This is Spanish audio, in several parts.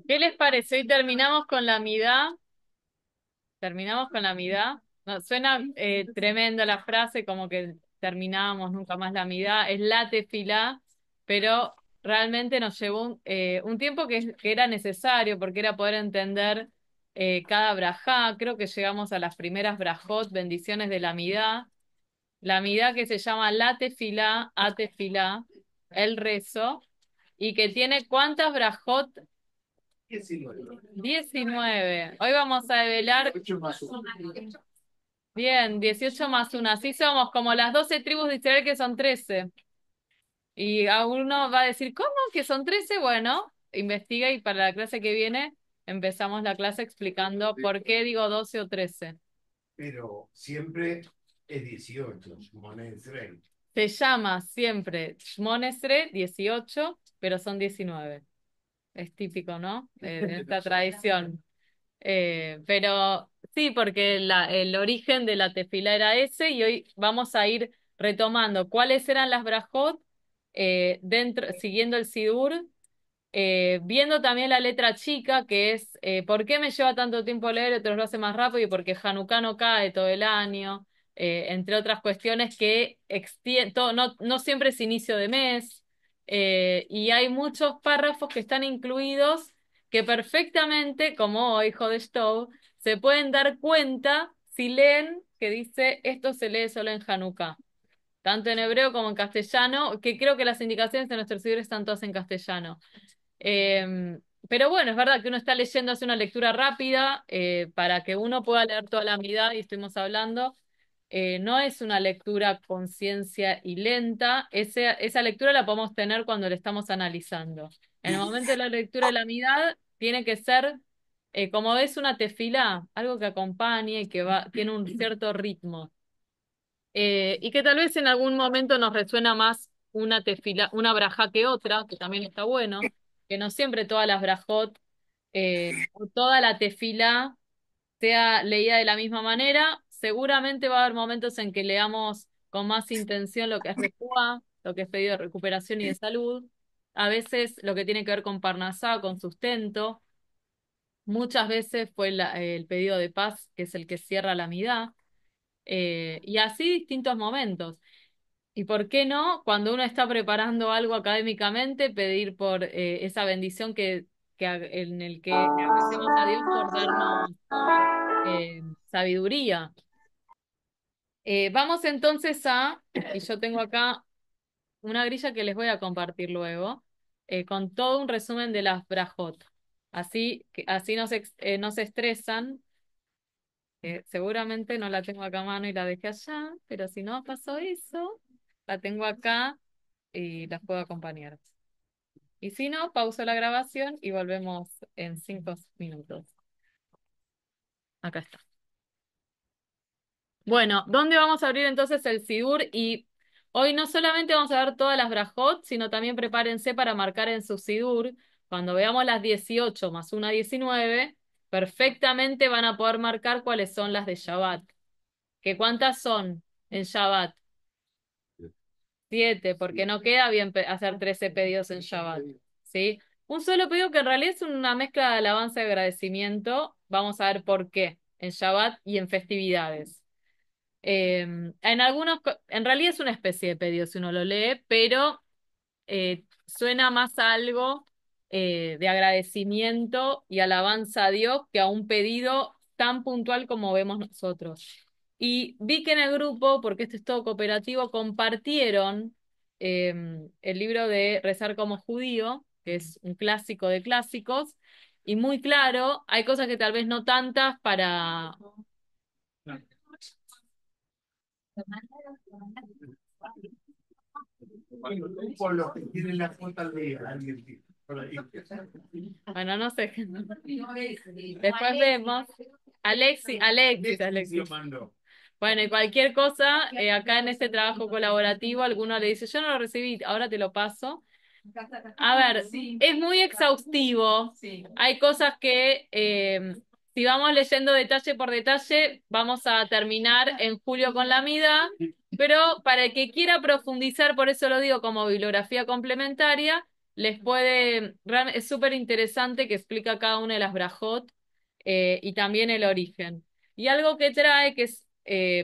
¿Qué les parece? Hoy terminamos con la midá. Terminamos con la midá. No, suena tremendo la frase, como que terminábamos nunca más la midá. Es la tefilá, pero realmente nos llevó un tiempo que era necesario, porque era poder entender cada brajá. Creo que llegamos a las primeras brajot, bendiciones de la midá. La midá que se llama la tefilá, a tefilá, el rezo, y que tiene ¿cuántas brajot? 19. Hoy vamos a develar. Bien, 18 más una. Así somos como las 12 tribus de Israel que son 13. Y a uno va a decir, ¿cómo que son 13? Bueno, investiga y para la clase que viene empezamos la clase explicando por qué digo 12 o 13. Pero siempre es 18, Shmona Israel. Se llama siempre Shmon Esrei 18, pero son 19. Es típico, ¿no? De esta tradición. Pero sí, porque el origen de la tefila era ese y hoy vamos a ir retomando cuáles eran las brajot dentro, siguiendo el Sidur, viendo también la letra chica, que es ¿por qué me lleva tanto tiempo leer? Otros lo hacen más rápido y porque Hanukkah no cae todo el año, entre otras cuestiones que no siempre es inicio de mes, y hay muchos párrafos que están incluidos que perfectamente, como hoy, hijo de Stowe, se pueden dar cuenta si leen que dice esto se lee solo en Hanukkah, tanto en hebreo como en castellano, que creo que las indicaciones de nuestros libros están todas en castellano. Eh, pero bueno, es verdad que uno está leyendo, hace una lectura rápida para que uno pueda leer toda la mitad y estuvimos hablando. No es una lectura con ciencia y lenta. Esa lectura la podemos tener cuando le estamos analizando. En el momento de la lectura de la mitad, tiene que ser, como es una tefilá, algo que acompañe y que tiene un cierto ritmo. Y que tal vez en algún momento nos resuena más una tefila, una brajá que otra, que también está bueno, que no siempre todas las brajot o toda la tefila sea leída de la misma manera. Seguramente va a haber momentos en que leamos con más intención lo que es refuá, lo que es pedido de recuperación y de salud. A veces lo que tiene que ver con parnasá, con sustento. Muchas veces fue el pedido de paz, que es el que cierra la midá. Y así distintos momentos. ¿Y por qué no, cuando uno está preparando algo académicamente, pedir por esa bendición en el que agradecemos a Dios por darnos sabiduría? Vamos entonces y yo tengo acá una grilla que les voy a compartir luego, con todo un resumen de las brajot. Así no se estresan. Seguramente no la tengo acá a mano y la dejé allá, pero si no pasó eso, la tengo acá y las puedo acompañar. Y si no, pauso la grabación y volvemos en 5 minutos. Acá está. Bueno, ¿dónde vamos a abrir entonces el Sidur? Y hoy no solamente vamos a ver todas las brajot, sino también prepárense para marcar en su Sidur. Cuando veamos las 18 más una 19, perfectamente van a poder marcar cuáles son las de Shabbat. ¿Qué cuántas son en Shabbat? 7, porque no queda bien hacer 13 pedidos en Shabbat, ¿sí? Un solo pedido que en realidad es una mezcla de alabanza y agradecimiento. Vamos a ver por qué en Shabbat y en festividades. En realidad es una especie de pedido si uno lo lee, pero suena más a algo de agradecimiento y alabanza a Dios que a un pedido tan puntual como vemos nosotros. Y vi que en el grupo, porque esto es todo cooperativo, compartieron el libro de Rezar como judío, que es un clásico de clásicos, y muy claro, hay cosas que tal vez no tantas para... Por los que tienen la cuota al día, alguien dijo, por ahí. Bueno, no sé. Después vemos. Alexis. Lo mandó. Bueno, y cualquier cosa, acá en este trabajo colaborativo, alguno le dice, yo no lo recibí, ahora te lo paso. A ver, es muy exhaustivo. Hay cosas que, si vamos leyendo detalle por detalle, vamos a terminar en julio con la mida, pero para el que quiera profundizar, por eso lo digo como bibliografía complementaria, es súper interesante que explica cada una de las brajot y también el origen. Y algo que trae que es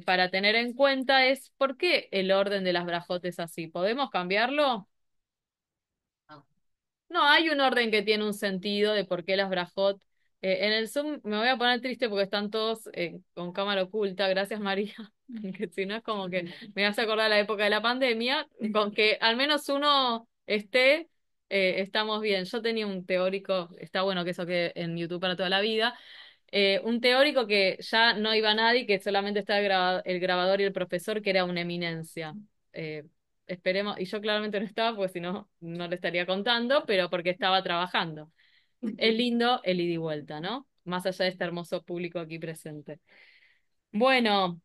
para tener en cuenta es por qué el orden de las brajot es así. ¿Podemos cambiarlo? No, hay un orden que tiene un sentido de por qué las brajot. En el Zoom me voy a poner triste porque están todos con cámara oculta. Gracias, María. Que si no es como que me hace acordar la época de la pandemia. Con que al menos uno esté, estamos bien. Yo tenía un teórico, está bueno que eso quede en YouTube para toda la vida. Un teórico que ya no iba nadie, que solamente estaba el grabador y el profesor, que era una eminencia. Eh, Esperemos, y yo claramente no estaba, porque si no, no le estaría contando, pero porque estaba trabajando. Es lindo el ida y vuelta, ¿no? Más allá de este hermoso público aquí presente. Bueno,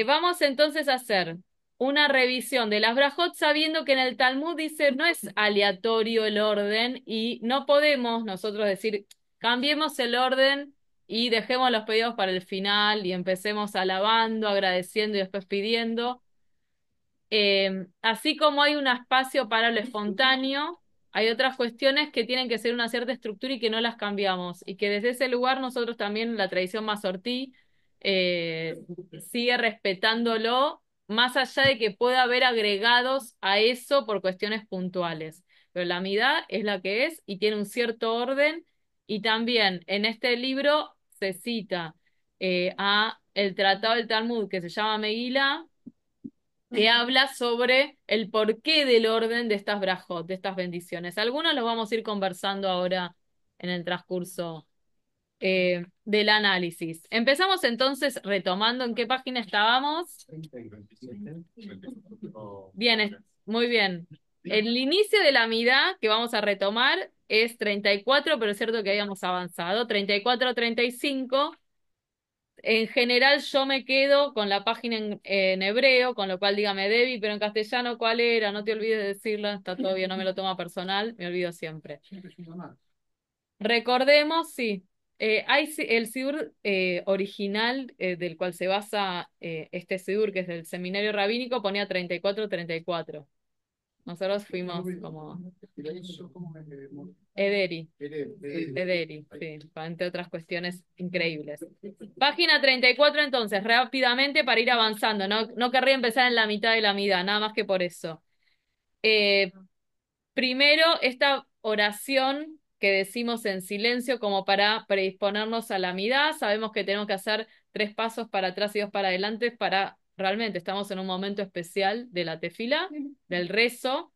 vamos entonces a hacer una revisión de las brajot, sabiendo que en el Talmud dice no es aleatorio el orden y no podemos nosotros decir cambiemos el orden y dejemos los pedidos para el final y empecemos alabando, agradeciendo y después pidiendo. Así como hay un espacio para lo espontáneo, hay otras cuestiones que tienen que ser una cierta estructura y que no las cambiamos. Y que desde ese lugar nosotros también, la tradición mazortí, eh, sigue respetándolo, más allá de que pueda haber agregados a eso por cuestiones puntuales. Pero la amidad es la que es y tiene un cierto orden. Y también en este libro se cita a el tratado del Talmud que se llama Megilá, que habla sobre el porqué del orden de estas brajot, de estas bendiciones. Algunos los vamos a ir conversando ahora en el transcurso del análisis. Empezamos entonces retomando en qué página estábamos. Bien, muy bien. El inicio de la midá que vamos a retomar es 34, pero es cierto que habíamos avanzado. 34, 35. En general yo me quedo con la página en hebreo, con lo cual dígame Debbie, pero en castellano, ¿cuál era? No te olvides de decirla, está todo bien, no me lo toma personal, me olvido siempre. Recordemos, sí, el Sidur original del cual se basa este Sidur, que es del seminario rabínico, ponía 34-34. Nosotros fuimos como Ederi, Ederi, sí, entre otras cuestiones increíbles. Página 34 entonces, rápidamente para ir avanzando, no, no querría empezar en la mitad de la mitad, nada más que por eso. Eh, Primero, esta oración que decimos en silencio como para predisponernos a la midá. Sabemos que tenemos que hacer 3 pasos para atrás y 2 para adelante para realmente estamos en un momento especial de la tefila, del rezo.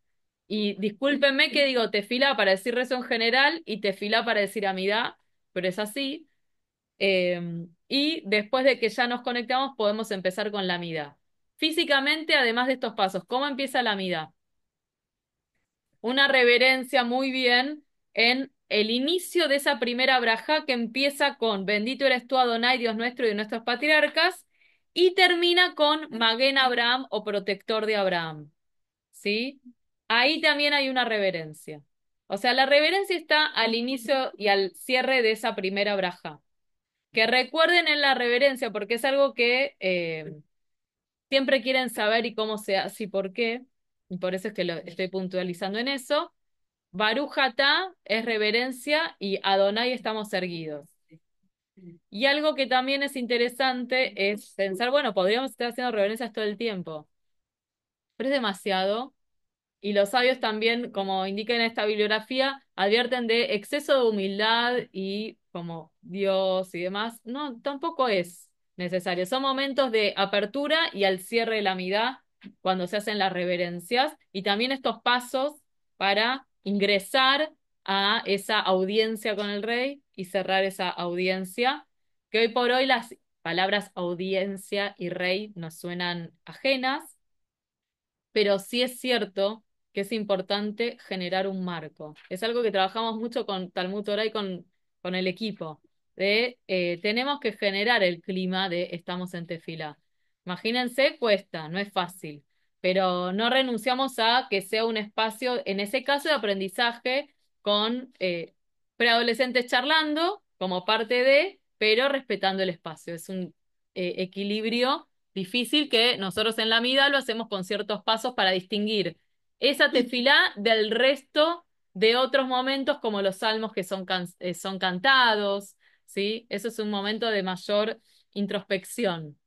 Y discúlpenme que digo tefila para decir rezo en general y tefila para decir amidá, pero es así. Y después de que ya nos conectamos podemos empezar con la amidá. Físicamente, además de estos pasos, ¿cómo empieza la amidá? Una reverencia muy bien en el inicio de esa primera braja que empieza con bendito eres tú Adonai, Dios nuestro y de nuestros patriarcas, y termina con Maguen Abraham o protector de Abraham. ¿Sí? Ahí también hay una reverencia. O sea, la reverencia está al inicio y al cierre de esa primera braja. Que recuerden en la reverencia, porque es algo que siempre quieren saber y cómo se hace y por qué, y por eso es que lo estoy puntualizando en eso. Baruch atá es reverencia y Adonai estamos erguidos. Y algo que también es interesante es pensar, bueno, podríamos estar haciendo reverencias todo el tiempo, pero es demasiado. Y los sabios también, como indica en esta bibliografía, advierten de exceso de humildad y como Dios y demás. No, tampoco es necesario. Son momentos de apertura y al cierre de la amidad cuando se hacen las reverencias y también estos pasos para ingresar a esa audiencia con el rey y cerrar esa audiencia, que hoy por hoy las palabras audiencia y rey nos suenan ajenas, pero sí es cierto que es importante generar un marco. Es algo que trabajamos mucho con Talmud Torah y con el equipo, de tenemos que generar el clima de estamos en tefilá. Imagínense, cuesta, no es fácil, pero no renunciamos a que sea un espacio, en ese caso, de aprendizaje con preadolescentes charlando como parte de, pero respetando el espacio. Es un equilibrio difícil que nosotros en la mida lo hacemos con ciertos pasos para distinguir esa tefilá del resto de otros momentos como los salmos que son cantados, ¿sí? Eso es un momento de mayor introspección.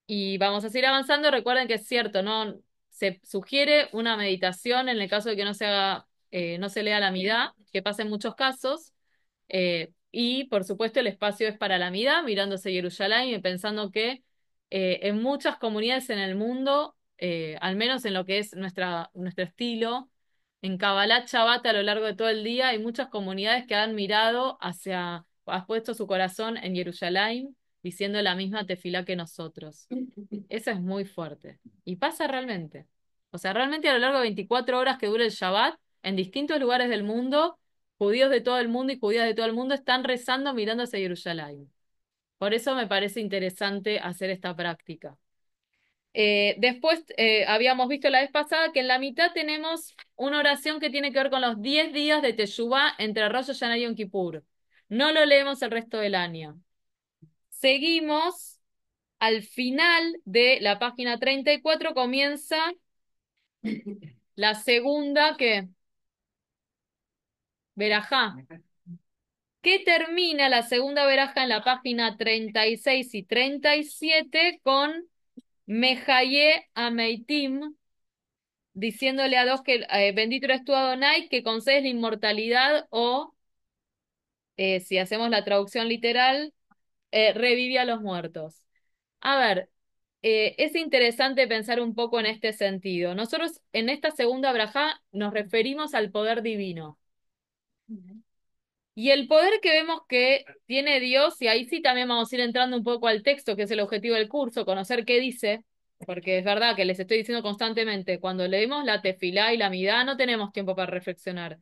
Y vamos a seguir avanzando. Recuerden que es cierto, ¿no? Se sugiere una meditación en el caso de que no se haga, no se lea la midá, que pasa en muchos casos. Y por supuesto el espacio es para la midá, mirándose Jerusalén y pensando que en muchas comunidades en el mundo, al menos en lo que es nuestro estilo, en Kabbalat Shabbat a lo largo de todo el día, hay muchas comunidades que han mirado han puesto su corazón en Jerusalén, diciendo la misma tefilá que nosotros. Eso es muy fuerte. Y pasa realmente. O sea, realmente a lo largo de 24 horas que dura el Shabbat, en distintos lugares del mundo, judíos de todo el mundo y judías de todo el mundo están rezando mirando hacia Jerusalén. Por eso me parece interesante hacer esta práctica. Después habíamos visto la vez pasada que en la mitad tenemos una oración que tiene que ver con los 10 días de Teshuvá entre Rosh Hashanah y Yom Kippur. No lo leemos el resto del año. Seguimos al final de la página 34, comienza la segunda que verajá, que termina la segunda verajá en la página 36 y 37 con Mehaye Ameitim, diciéndole a dos que bendito eres tú Adonai, que concedes la inmortalidad o, si hacemos la traducción literal, revive a los muertos. A ver, es interesante pensar un poco en este sentido. Nosotros en esta segunda brajá nos referimos al poder divino. Y el poder que vemos que tiene Dios, y ahí sí también vamos a ir entrando un poco al texto, que es el objetivo del curso, conocer qué dice, porque es verdad que les estoy diciendo constantemente, cuando leemos la tefilá y la midá no tenemos tiempo para reflexionar.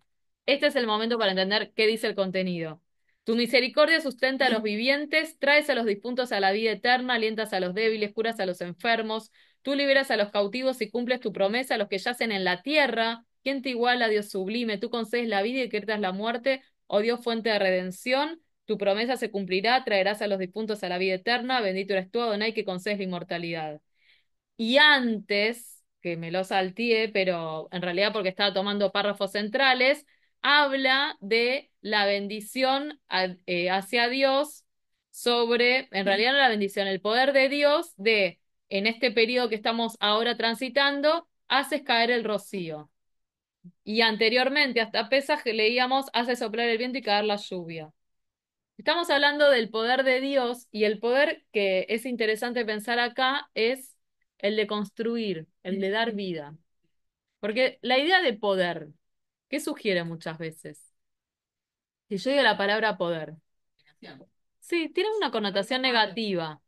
Este es el momento para entender qué dice el contenido. Tu misericordia sustenta a los vivientes, traes a los difuntos a la vida eterna, alientas a los débiles, curas a los enfermos, tú liberas a los cautivos y cumples tu promesa a los que yacen en la tierra. ¿Quién te iguala, Dios sublime? Tú concedes la vida y decretas la muerte. Oh Dios, fuente de redención, tu promesa se cumplirá, traerás a los difuntos a la vida eterna, bendito eres tú, Adonai, que concedes la inmortalidad. Y antes, que me lo salteé, pero en realidad porque estaba tomando párrafos centrales, habla de la bendición hacia Dios sobre, en realidad no la bendición, el poder de Dios de, en este periodo que estamos ahora transitando, haces caer el rocío. Y anteriormente, hasta Pesaj, leíamos, hace soplar el viento y caer la lluvia. Estamos hablando del poder de Dios y el poder que es interesante pensar acá es el de construir, el de dar vida. Porque la idea de poder, ¿qué sugiere muchas veces? Si yo digo la palabra poder, sí, tiene una connotación negativa.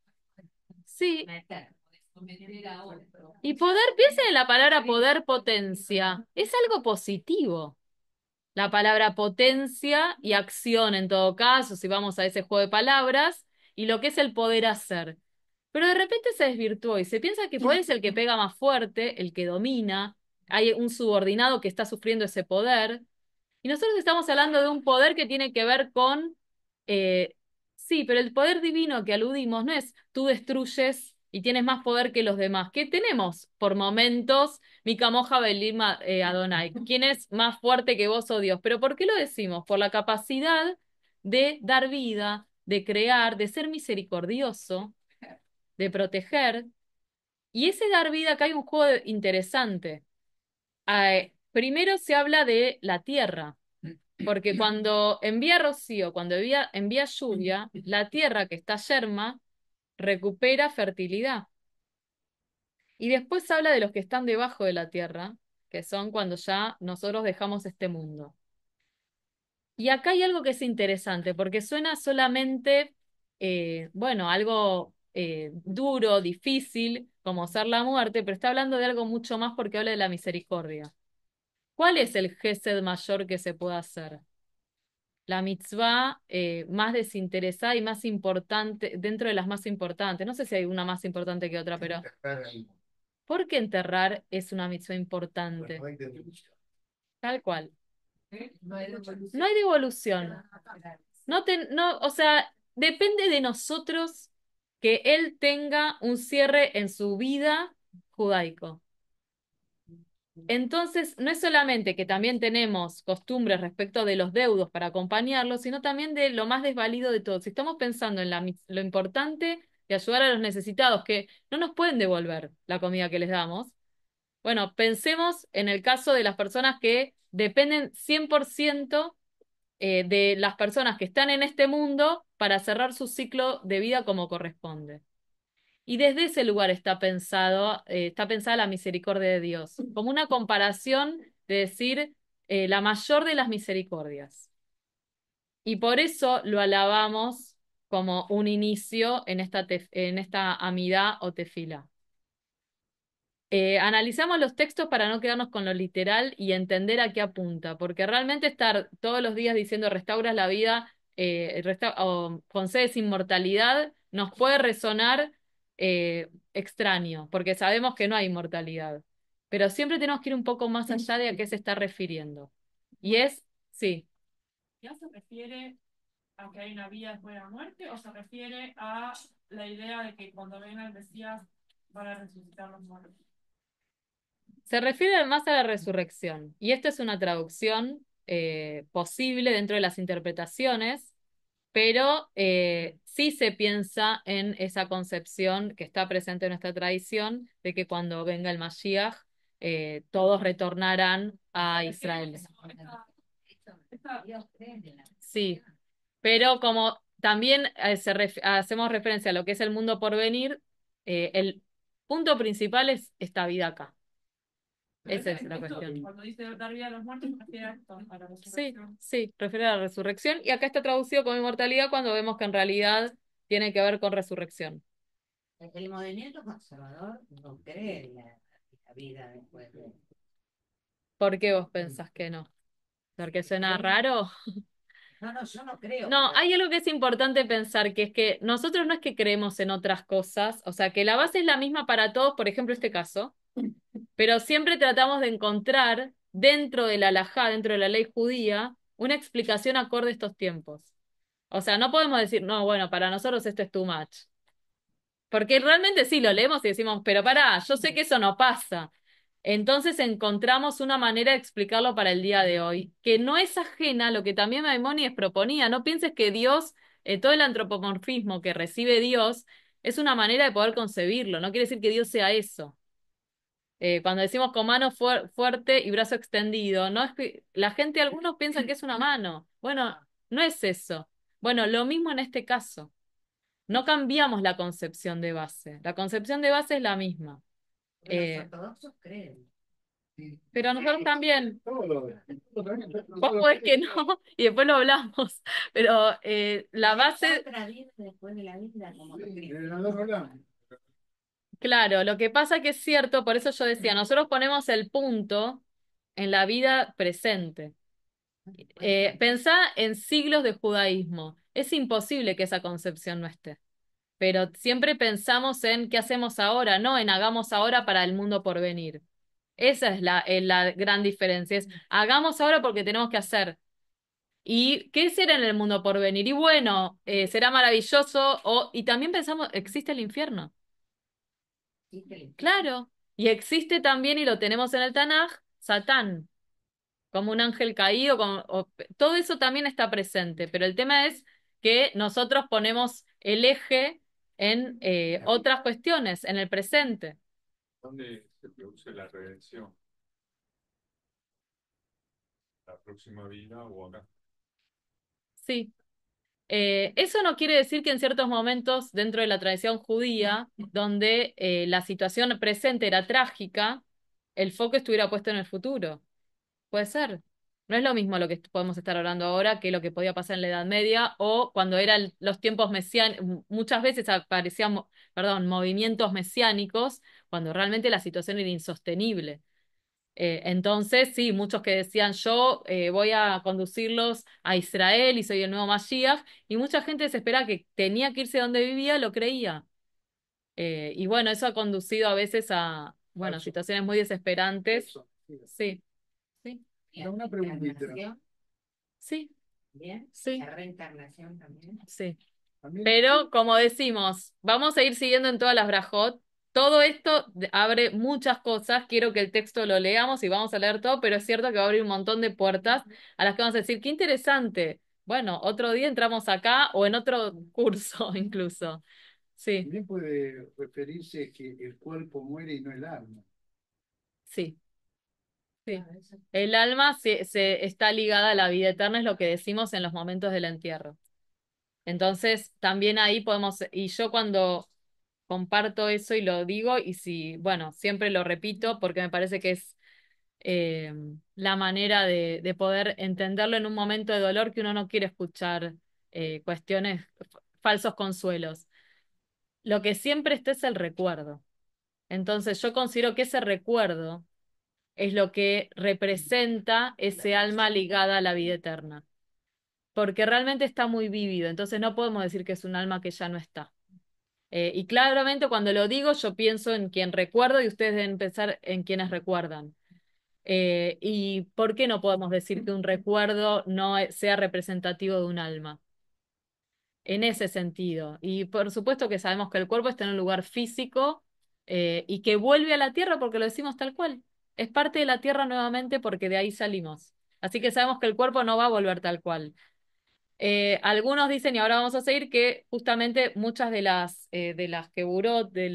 Sí. Y poder, piensen en la palabra poder, potencia, es algo positivo. La palabra potencia y acción en todo caso, si vamos a ese juego de palabras, y lo que es el poder hacer. Pero de repente se desvirtuó y se piensa que poder es el que pega más fuerte, el que domina, hay un subordinado que está sufriendo ese poder, y nosotros estamos hablando de un poder que tiene que ver con, eh, sí, pero el poder divino que aludimos no es tú destruyes y tienes más poder que los demás, que tenemos por momentos, mi camoja Belima Adonai, quién es más fuerte que vos, oh Dios. Pero ¿por qué lo decimos? Por la capacidad de dar vida, de crear, de ser misericordioso, de proteger. Y ese dar vida, acá hay un juego interesante. Primero se habla de la tierra. Porque cuando envía rocío, cuando envía lluvia, la tierra que está yerma recupera fertilidad. Y después habla de los que están debajo de la tierra, que son cuando ya nosotros dejamos este mundo. Y acá hay algo que es interesante, porque suena solamente, bueno, algo duro, difícil, como ser la muerte, pero está hablando de algo mucho más porque habla de la misericordia. ¿Cuál es el gesed mayor que se puede hacer? La mitzvah más desinteresada y más importante, dentro de las más importantes. No sé si hay una más importante que otra, pero ¿por qué enterrar es una mitzvah importante? Tal cual. No hay devolución. No, o sea, depende de nosotros que él tenga un cierre en su vida judaico. Entonces, no es solamente que también tenemos costumbres respecto de los deudos para acompañarlos, sino también de lo más desvalido de todo. Si estamos pensando en lo importante de ayudar a los necesitados, que no nos pueden devolver la comida que les damos, bueno, pensemos en el caso de las personas que dependen 100% de las personas que están en este mundo para cerrar su ciclo de vida como corresponde. Y desde ese lugar está pensada la misericordia de Dios, como una comparación de decir la mayor de las misericordias. Y por eso lo alabamos como un inicio en esta amidad o tefilá. Analizamos los textos para no quedarnos con lo literal y entender a qué apunta, porque realmente estar todos los días diciendo restauras la vida o concedes inmortalidad nos puede resonar extraño, porque sabemos que no hay inmortalidad. Pero siempre tenemos que ir un poco más allá de a qué se está refiriendo. Y es, sí. ¿Ya se refiere a que hay una vida después de la muerte o se refiere a la idea de que cuando venga el Mesías van a resucitar los muertos? Se refiere más a la resurrección, y esta es una traducción posible dentro de las interpretaciones, pero sí se piensa en esa concepción que está presente en nuestra tradición de que cuando venga el Mashiach, todos retornarán a Israel. Sí, pero como también hacemos referencia a lo que es el mundo por venir, el punto principal es esta vida acá. Esa es la cuestión. Cuando dice dar vida a los muertos, se refiere a esto, a la Sí, resurrección. sí, refiere a la resurrección y acá está traducido como inmortalidad cuando vemos que en realidad tiene que ver con resurrección. El movimiento conservador no cree en la vida después de... ¿Por qué vos pensás que no? ¿Porque suena raro? No, no, yo no creo. No, Pero hay algo que es importante pensar, que es que nosotros no es que creemos en otras cosas, o sea, que la base es la misma para todos, por ejemplo, este caso, pero siempre tratamos de encontrar dentro de la halajá, dentro de la ley judía, una explicación acorde a estos tiempos. O sea, no podemos decir, no, bueno, para nosotros esto es too much. Porque realmente sí lo leemos y decimos, pero pará, yo sé que eso no pasa. Entonces encontramos una manera de explicarlo para el día de hoy, que no es ajena a lo que también Maimónides proponía. No pienses que Dios, todo el antropomorfismo que recibe Dios, es una manera de poder concebirlo. No quiere decir que Dios sea eso. Cuando decimos con mano fuerte y brazo extendido, no es que la gente, algunos piensan que es una mano. Bueno, no es eso. Bueno, lo mismo en este caso. No cambiamos la concepción de base. La concepción de base es la misma. los Eh, ortodoxos creen. pero nosotros también. Todo. Vos podés que no, y después lo hablamos. Pero la base, Otra vida después de la vida, como que De creen. los dos hablamos. claro, lo que pasa que es cierto, por eso yo decía, nosotros ponemos el punto en la vida presente. Pensá en siglos de judaísmo. Es imposible que esa concepción no esté. Pero siempre pensamos en qué hacemos ahora, no en hagamos ahora para el mundo por venir. Esa es la gran diferencia, es hagamos ahora porque tenemos que hacer. ¿Y qué será en el mundo por venir? Y bueno, será maravilloso, y también pensamos, existe el infierno. Sí, que le- Claro, y existe también, y lo tenemos en el Tanaj, Satán, como un ángel caído, todo eso también está presente, pero el tema es que nosotros ponemos el eje en otras cuestiones, en el presente. ¿Dónde se produce la redención? ¿La próxima vida o acá? Sí. Eso no quiere decir que en ciertos momentos dentro de la tradición judía, donde la situación presente era trágica, el foco estuviera puesto en el futuro. Puede ser. No es lo mismo lo que podemos estar hablando ahora que lo que podía pasar en la Edad Media o cuando eran los tiempos mesiánicos. Muchas veces aparecían, perdón, movimientos mesiánicos cuando realmente la situación era insostenible. Entonces, sí, muchos que decían yo voy a conducirlos a Israel y soy el nuevo Mashiach, y mucha gente desesperada que tenía que irse donde vivía, lo creía. Y bueno, eso ha conducido a veces a, bueno, Falso. situaciones muy desesperantes. Eso, sí. Sí, sí, Pero una preguntita. Reencarnación, sí, bien. sí, La reencarnación también. sí. A mí, Pero como decimos, vamos a ir siguiendo en todas las brajot, todo esto abre muchas cosas. Quiero que el texto lo leamos y vamos a leer todo, pero es cierto que va a abrir un montón de puertas a las que vamos a decir, qué interesante. Bueno, otro día entramos acá o en otro curso incluso. Sí, También puede referirse que el cuerpo muere y no el alma. sí, sí. El alma se está ligada a la vida eterna, es lo que decimos en los momentos del entierro. Entonces, también ahí podemos, y yo cuando comparto eso y lo digo, y si, bueno, siempre lo repito porque me parece que es eh, la manera de poder entenderlo en un momento de dolor que uno no quiere escuchar cuestiones, falsos consuelos. Lo que siempre está es el recuerdo. Entonces, yo considero que ese recuerdo es lo que representa ese alma ligada a la vida eterna, porque realmente está muy vívido, entonces no podemos decir que es un alma que ya no está. Y claramente cuando lo digo yo pienso en quien recuerdo y ustedes deben pensar en quienes recuerdan. ¿Y por qué no podemos decir que un recuerdo no sea representativo de un alma? En ese sentido. Y por supuesto que sabemos que el cuerpo está en un lugar físico y que vuelve a la tierra porque lo decimos tal cual. Es parte de la tierra nuevamente porque de ahí salimos. Así que sabemos que el cuerpo no va a volver tal cual. Algunos dicen, y ahora vamos a seguir, que justamente muchas de las Geburot, de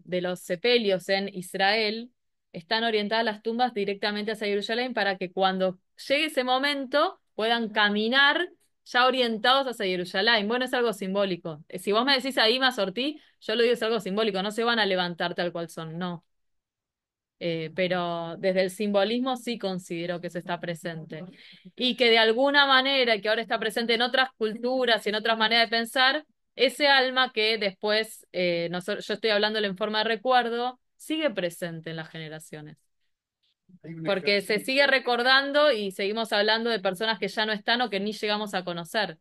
los sepelios en Israel, están orientadas las tumbas directamente hacia Jerusalén para que cuando llegue ese momento puedan caminar ya orientados hacia Jerusalén. Bueno, es algo simbólico. Si vos me decís ahí, Mazortí, yo lo digo es algo simbólico, no se van a levantar tal cual son, no. Pero desde el simbolismo sí considero que eso está presente. Y que de alguna manera, que ahora está presente en otras culturas y en otras maneras de pensar, ese alma que después, yo estoy hablándolo en forma de recuerdo, sigue presente en las generaciones. Hay un Porque se ejercicio, sigue recordando y seguimos hablando de personas que ya no están o que ni llegamos a conocer.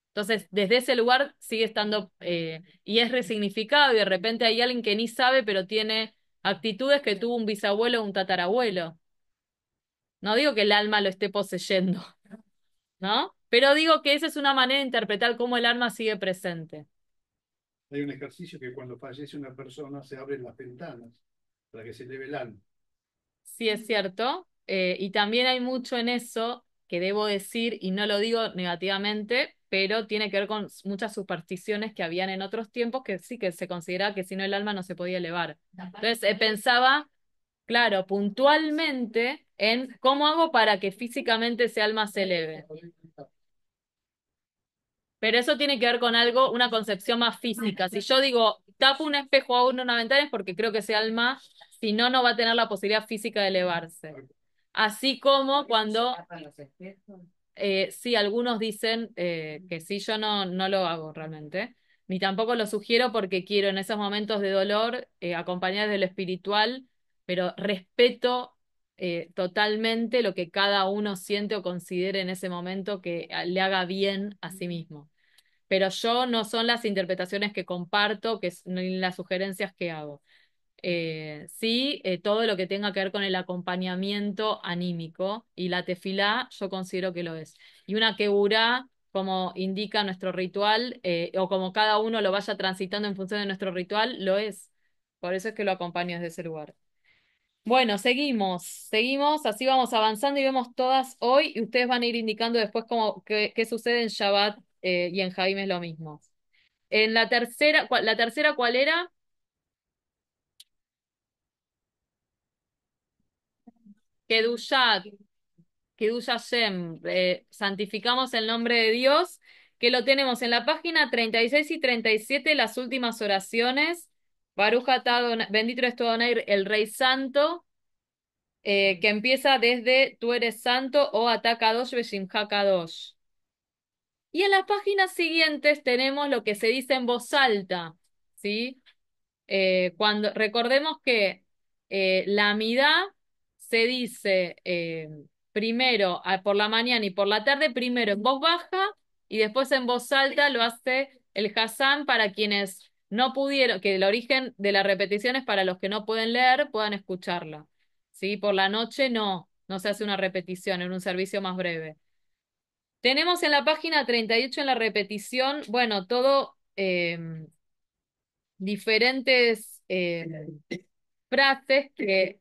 Entonces, desde ese lugar sigue estando y es resignificado y de repente hay alguien que ni sabe, pero tiene actitudes que tuvo un bisabuelo o un tatarabuelo. No digo que el alma lo esté poseyendo, ¿no? Pero digo que esa es una manera de interpretar cómo el alma sigue presente. hay un ejercicio que cuando fallece una persona se abren las ventanas para que se eleve el alma. Sí, es cierto. Y también hay mucho en eso que debo decir, y no lo digo negativamente, pero tiene que ver con muchas supersticiones que habían en otros tiempos que sí que se consideraba que si no el alma no se podía elevar. Entonces pensaba, claro, puntualmente en cómo hago para que físicamente ese alma se eleve. Pero eso tiene que ver con algo, una concepción más física. Si yo digo, tapo un espejo a una ventana es porque creo que ese alma, si no, no va a tener la posibilidad física de elevarse. Así como cuando, Tapan los espejos. sí, algunos dicen que sí, yo no lo hago realmente, ni tampoco lo sugiero porque quiero en esos momentos de dolor acompañar desde lo espiritual, pero respeto totalmente lo que cada uno siente o considere en ese momento que le haga bien a sí mismo. Pero yo no son las interpretaciones que comparto, ni las sugerencias que hago. Sí, todo lo que tenga que ver con el acompañamiento anímico y la tefilá, yo considero que lo es. Y una keburá, como indica nuestro ritual, o como cada uno lo vaya transitando en función de nuestro ritual, lo es. Por eso es que lo acompaño desde ese lugar. Bueno, seguimos, así vamos avanzando y vemos todas hoy, y ustedes van a ir indicando después qué sucede en Shabbat y en Jaim es lo mismo. En la tercera, ¿cuál era? Kedushat, Kedusha Shem, santificamos el nombre de Dios, que lo tenemos en la página 36 y 37, las últimas oraciones. Baruch atah Adonai, bendito eres tú Adonai, el Rey Santo, que empieza desde Tú eres santo o Atah Kadosh Beshimcha Kadosh. Y en las páginas siguientes tenemos lo que se dice en voz alta, ¿sí? Cuando recordemos que la amidad se dice primero por la mañana y por la tarde, primero en voz baja y después en voz alta lo hace el Hassan para quienes no pudieron, que el origen de la repetición es para los que no pueden leer, puedan escucharla. ¿Sí? Por la noche no se hace una repetición en un servicio más breve. Tenemos en la página 38 en la repetición, bueno, todo diferentes frases que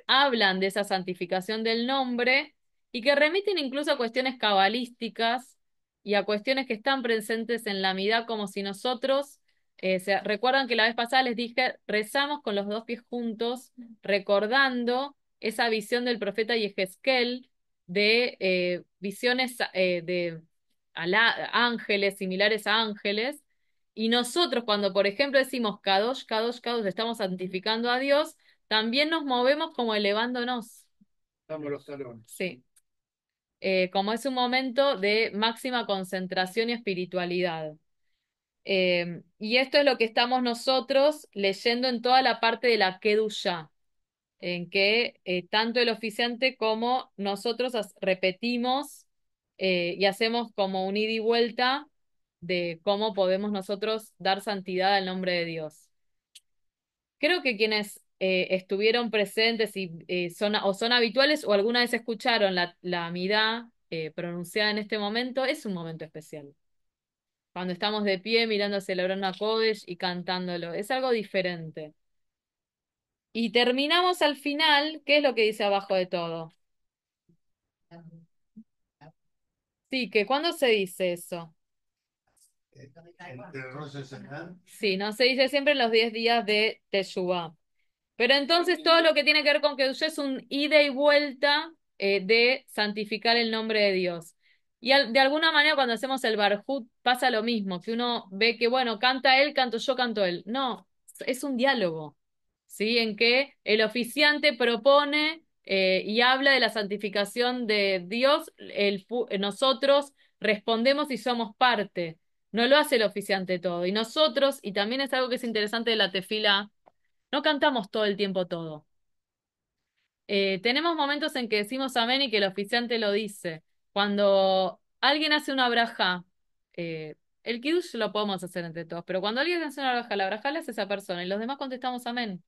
hablan de esa santificación del nombre y que remiten incluso a cuestiones cabalísticas y a cuestiones que están presentes en la Amidá, como si nosotros, recuerdan que la vez pasada les dije, rezamos con los dos pies juntos, recordando esa visión del profeta Yehezkel de visiones de ángeles, similares a ángeles, y nosotros cuando, por ejemplo, decimos Kadosh, Kadosh, Kadosh, estamos santificando a Dios, también nos movemos como elevándonos. Damos los talones. Sí. Como es un momento de máxima concentración y espiritualidad. Y esto es lo que estamos nosotros leyendo en toda la parte de la Kedushá, en que tanto el oficiante como nosotros repetimos y hacemos como un ida y vuelta de cómo podemos nosotros dar santidad al nombre de Dios. Creo que quienes estuvieron presentes y son habituales o alguna vez escucharon la amidá pronunciada en este momento, es un momento especial. Cuando estamos de pie mirando hacia el Orana Kodesh y cantándolo, es algo diferente. Y terminamos al final, ¿qué es lo que dice abajo de todo? Sí, que ¿cuándo se dice eso? Entre Rosh Hashanah, Sí, no se dice siempre en los 10 días de Teshuvá. Pero entonces todo lo que tiene que ver con Kedushá es un ida y vuelta de santificar el nombre de Dios. Y de alguna manera cuando hacemos el Barjut pasa lo mismo, que uno ve que, bueno, canta él, canto yo, canto él. No, es un diálogo, ¿sí? En que el oficiante propone y habla de la santificación de Dios, nosotros respondemos y somos parte. No lo hace el oficiante todo. Y nosotros, y también es algo que es interesante de la tefila, no cantamos todo el tiempo todo. Tenemos momentos en que decimos amén y que el oficiante lo dice. Cuando alguien hace una braja, el kiddush lo podemos hacer entre todos, pero cuando alguien hace una braja, la braja la hace esa persona y los demás contestamos amén.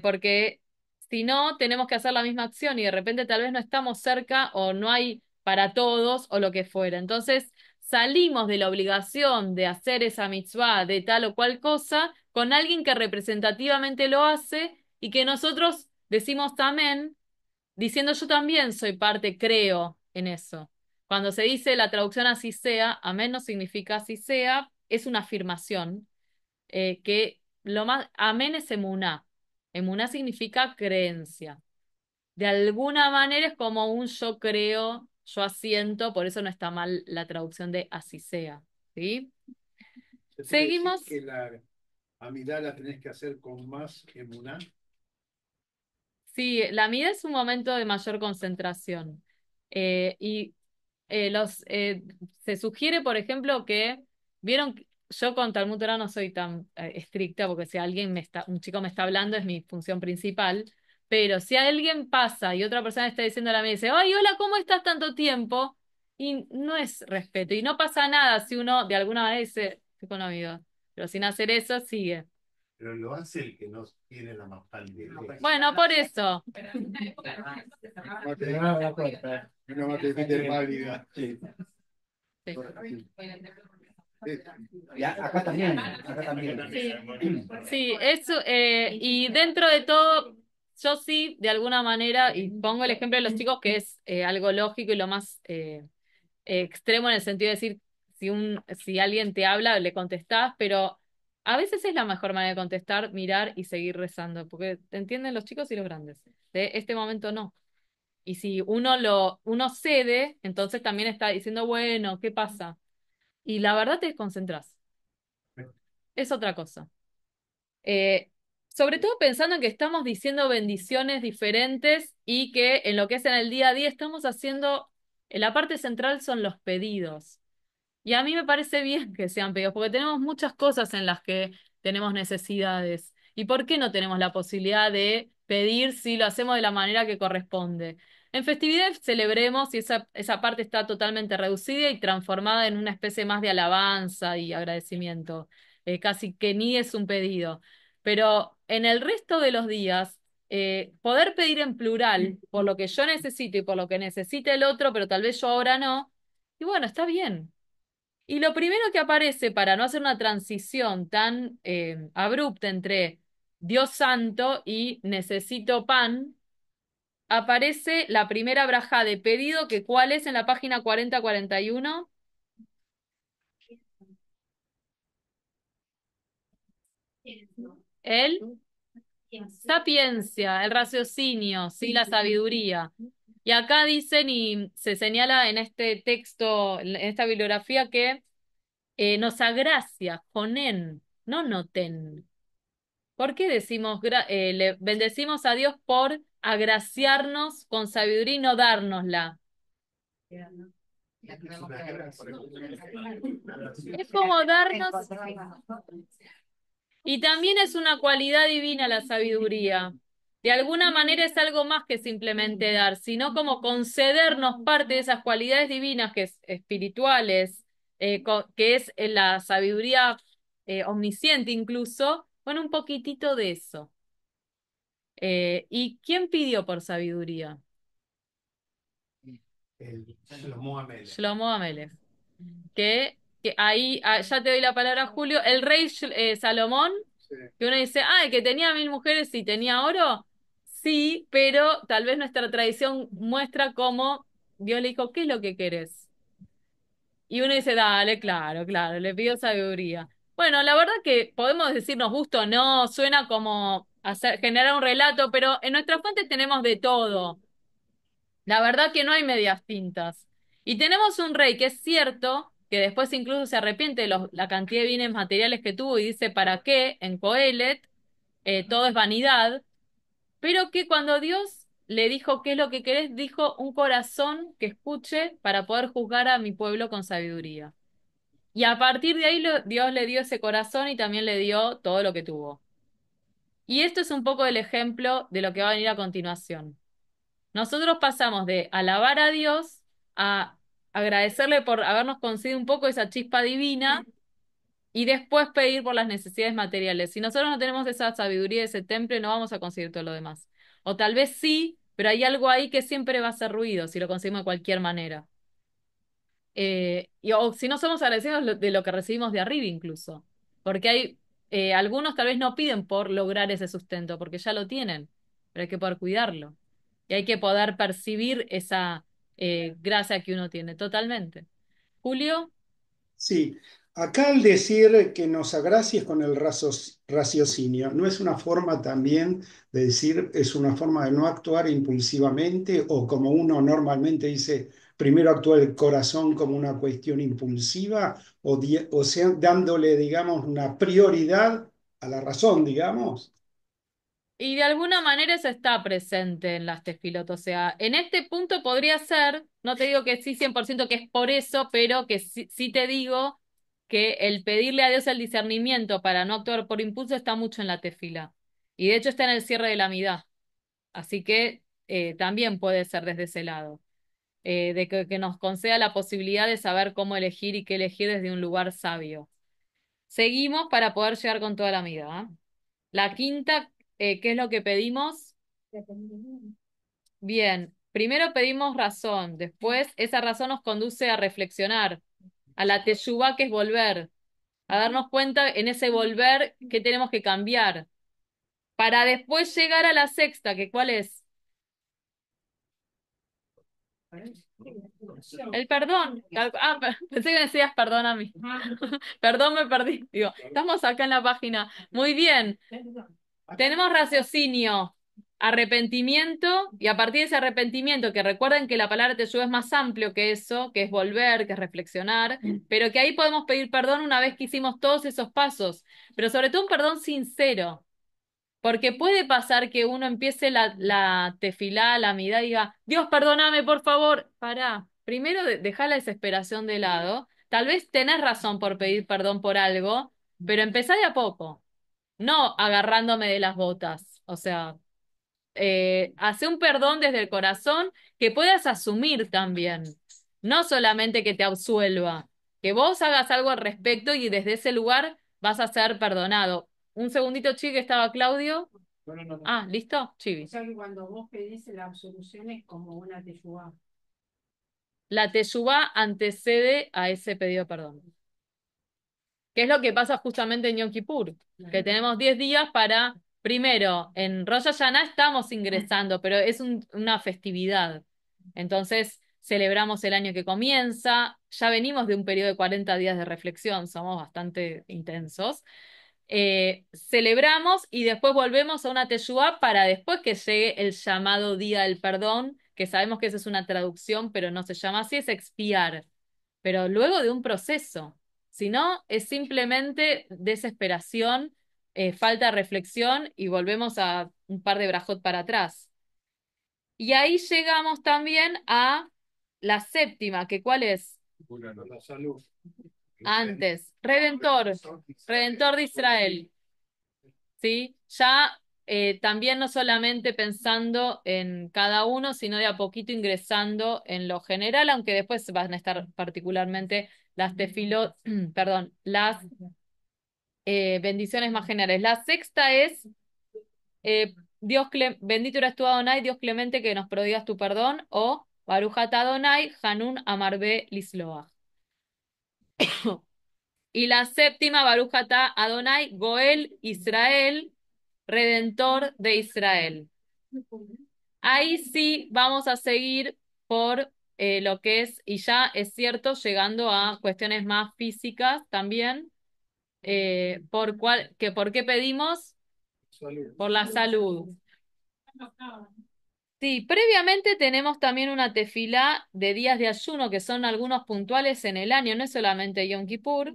Porque si no, tenemos que hacer la misma acción y de repente tal vez no estamos cerca o no hay para todos o lo que fuera. Entonces salimos de la obligación de hacer esa mitzvah de tal o cual cosa con alguien que representativamente lo hace y que nosotros decimos amén, diciendo yo también soy parte, creo en eso. Cuando se dice la traducción así sea, amén no significa así sea, es una afirmación que lo más, amén es emuná. Emuná significa creencia. De alguna manera es como un yo creo, yo asiento, por eso no está mal la traducción de así sea. ¿Sí? ¿Se puede decir Seguimos. que la amidad la tenés que hacer con más emuná? Sí, la mida es un momento de mayor concentración. Y se sugiere, por ejemplo, que vieron, yo con Talmud Torah no soy tan estricta, porque si alguien un chico me está hablando es mi función principal, pero si alguien pasa y otra persona está diciendo a la mía, dice, ay, hola, ¿cómo estás tanto tiempo? Y no es respeto, y no pasa nada si uno de alguna manera dice, estoy con amigos, pero sin hacer eso sigue. pero lo hace el que no tiene la más pálida idea. Bueno, por eso. Una matemática válida. Sí. Ya, acá también, acá también. Sí, sí, eso, y dentro de todo, yo sí, de alguna manera, y pongo el ejemplo de los chicos, que es algo lógico y lo más extremo en el sentido de decir, si alguien te habla, le contestás, pero a veces es la mejor manera de contestar, mirar y seguir rezando, porque te entienden los chicos y los grandes. De este momento no. Y si uno cede, entonces también está diciendo, bueno, ¿qué pasa? Y la verdad te desconcentras. Es otra cosa. Sobre todo pensando en que estamos diciendo bendiciones diferentes y que en lo que es en el día a día estamos haciendo, en la parte central son los pedidos. Y a mí me parece bien que sean pedidos, porque tenemos muchas cosas en las que tenemos necesidades. ¿Y por qué no tenemos la posibilidad de pedir si lo hacemos de la manera que corresponde? En festividad celebremos y esa parte está totalmente reducida y transformada en una especie más de alabanza y agradecimiento. Casi que ni es un pedido. Pero en el resto de los días, poder pedir en plural por lo que yo necesito y por lo que necesite el otro, pero tal vez yo ahora no, y bueno, está bien. Y lo primero que aparece para no hacer una transición tan abrupta entre Dios santo y necesito pan, aparece la primera braja de pedido, que ¿cuál es en la página 40-41? El sapiencia, el raciocinio, sí, la sabiduría. Y acá dicen y se señala en este texto, en esta bibliografía, que nos agracia, jonen, no noten. ¿Por qué decimos, le bendecimos a Dios por agraciarnos con sabiduría y no dárnosla? Es como darnos, y también es una cualidad divina la sabiduría. De alguna manera es algo más que simplemente dar, sino como concedernos parte de esas cualidades divinas que es espirituales, que es la sabiduría omnisciente incluso, con un poquitito de eso. ¿Y quién pidió por sabiduría? El Shlomo Amelech. Shlomo Amelech. Que ahí, ya te doy la palabra, Julio, el rey Salomón, Sí. que uno dice, ah, el que tenía 1000 mujeres y tenía oro, sí, pero tal vez nuestra tradición muestra cómo Dios le dijo, ¿qué es lo que querés? Y uno dice, dale, claro, claro, le pido sabiduría. Bueno, la verdad que podemos decirnos gusto o no, suena como generar un relato, pero en nuestras fuentes tenemos de todo. La verdad que no hay medias tintas. Y tenemos un rey que es cierto, que después incluso se arrepiente de la cantidad de bienes materiales que tuvo y dice, ¿para qué? En Coelet, todo es vanidad, pero que cuando Dios le dijo, ¿qué es lo que querés? Dijo, un corazón que escuche para poder juzgar a mi pueblo con sabiduría. Y a partir de ahí Dios le dio ese corazón y también le dio todo lo que tuvo. Y esto es un poco el ejemplo de lo que va a venir a continuación. Nosotros pasamos de alabar a Dios a agradecerle por habernos concedido un poco esa chispa divina y después pedir por las necesidades materiales. Si nosotros no tenemos esa sabiduría, ese temple, no vamos a conseguir todo lo demás. O tal vez sí, pero hay algo ahí que siempre va a hacer ruido si lo conseguimos de cualquier manera. O si no somos agradecidos de lo que recibimos de arriba incluso. Porque hay algunos tal vez no piden por lograr ese sustento, porque ya lo tienen, pero hay que poder cuidarlo. Y hay que poder percibir esa gracia que uno tiene totalmente. Julio, Sí, acá al decir que nos agracies con el raciocinio, ¿no es una forma también de decir, es una forma de no actuar impulsivamente o como uno normalmente dice, primero actúa el corazón como una cuestión impulsiva o sea, dándole, digamos, una prioridad a la razón, digamos? y de alguna manera eso está presente en las tefilot. O sea, en este punto podría ser, no te digo que sí 100% que es por eso, pero que sí te digo que el pedirle a Dios el discernimiento para no actuar por impulso está mucho en la tefila. Y de hecho está en el cierre de la midá. Así que también puede ser desde ese lado. De que nos conceda la posibilidad de saber cómo elegir y qué elegir desde un lugar sabio. Seguimos para poder llegar con toda la midá. ¿Ah? La quinta, ¿qué es lo que pedimos? Bien, primero pedimos razón, después esa razón nos conduce a reflexionar, a la teshuvá, que es volver, a darnos cuenta en ese volver que tenemos que cambiar, para después llegar a la sexta, que ¿cuál es? El perdón. Pensé que me decías perdón a mí. Perdón, me perdí. Digo, estamos acá en la página. Muy bien. Tenemos raciocinio, arrepentimiento, y a partir de ese arrepentimiento, que recuerden que la palabra teshuvá es más amplio que eso, que es volver, que es reflexionar, pero que ahí podemos pedir perdón una vez que hicimos todos esos pasos, pero sobre todo un perdón sincero, porque puede pasar que uno empiece la tefilá, la midá, y diga, Dios, perdóname, por favor. Pará, primero deja la desesperación de lado, tal vez tenés razón por pedir perdón por algo, pero empezá de a poco. No agarrándome de las botas. O sea, hace un perdón desde el corazón que puedas asumir también. No solamente que te absuelva. Que vos hagas algo al respecto y desde ese lugar vas a ser perdonado. Un segundito, Chivi, que estaba Claudio. No. Ah, ¿listo? O Chivi. sea que cuando vos pedís la absolución es como una teshuvá. La teshuvá antecede a ese pedido de perdón. Que es lo que pasa justamente en Yom Kippur, que tenemos 10 días para, primero, en Rosh Hashanah estamos ingresando, pero es una festividad. Entonces, celebramos el año que comienza, ya venimos de un periodo de 40 días de reflexión, somos bastante intensos. Celebramos y después volvemos a una teshuvá para después que llegue el llamado Día del Perdón, que sabemos que esa es una traducción, pero no se llama así, es expiar, pero luego de un proceso. Si no, es simplemente desesperación, falta de reflexión y volvemos a un par de brajot para atrás. Y ahí llegamos también a la séptima, que ¿cuál es? La salud. Antes, Redentor, Redentor de Israel. ¿Sí? Ya también no solamente pensando en cada uno, sino de a poquito ingresando en lo general, aunque después van a estar particularmente las tefilot, perdón, las bendiciones más generales. La sexta es bendito eres tú Adonai, Dios clemente que nos prodigas tu perdón, o Baruch atah Adonai, Hanun amarbe lisloach. Y la séptima, Baruch atah Adonai, Goel Israel, Redentor de Israel. Ahí sí vamos a seguir por lo que es, y ya es cierto, llegando a cuestiones más físicas también, ¿por qué pedimos? Salud. Por la salud. Sí, previamente tenemos también una tefilá de días de ayuno, que son algunos puntuales en el año, no es solamente Yom Kippur.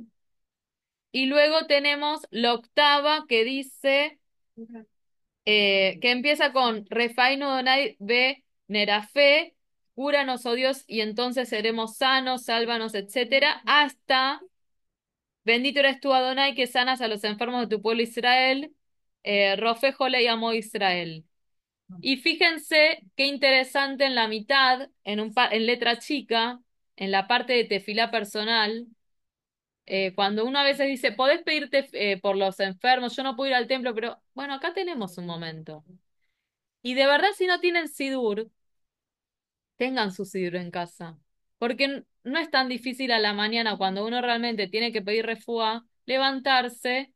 Y luego tenemos la octava que dice, que empieza con Refainu Donai be Nerafé, cúranos, oh Dios, y entonces seremos sanos, sálvanos, etcétera, hasta bendito eres tú, Adonai, que sanas a los enfermos de tu pueblo Israel, Roféjole y amo Israel. Y fíjense qué interesante en la mitad, en letra chica, en la parte de tefilá personal, cuando uno a veces dice, podés pedirte por los enfermos, yo no puedo ir al templo, pero bueno, acá tenemos un momento. Y de verdad, si no tienen sidur, tengan su sidur en casa. Porque no es tan difícil a la mañana cuando uno realmente tiene que pedir refuá, levantarse,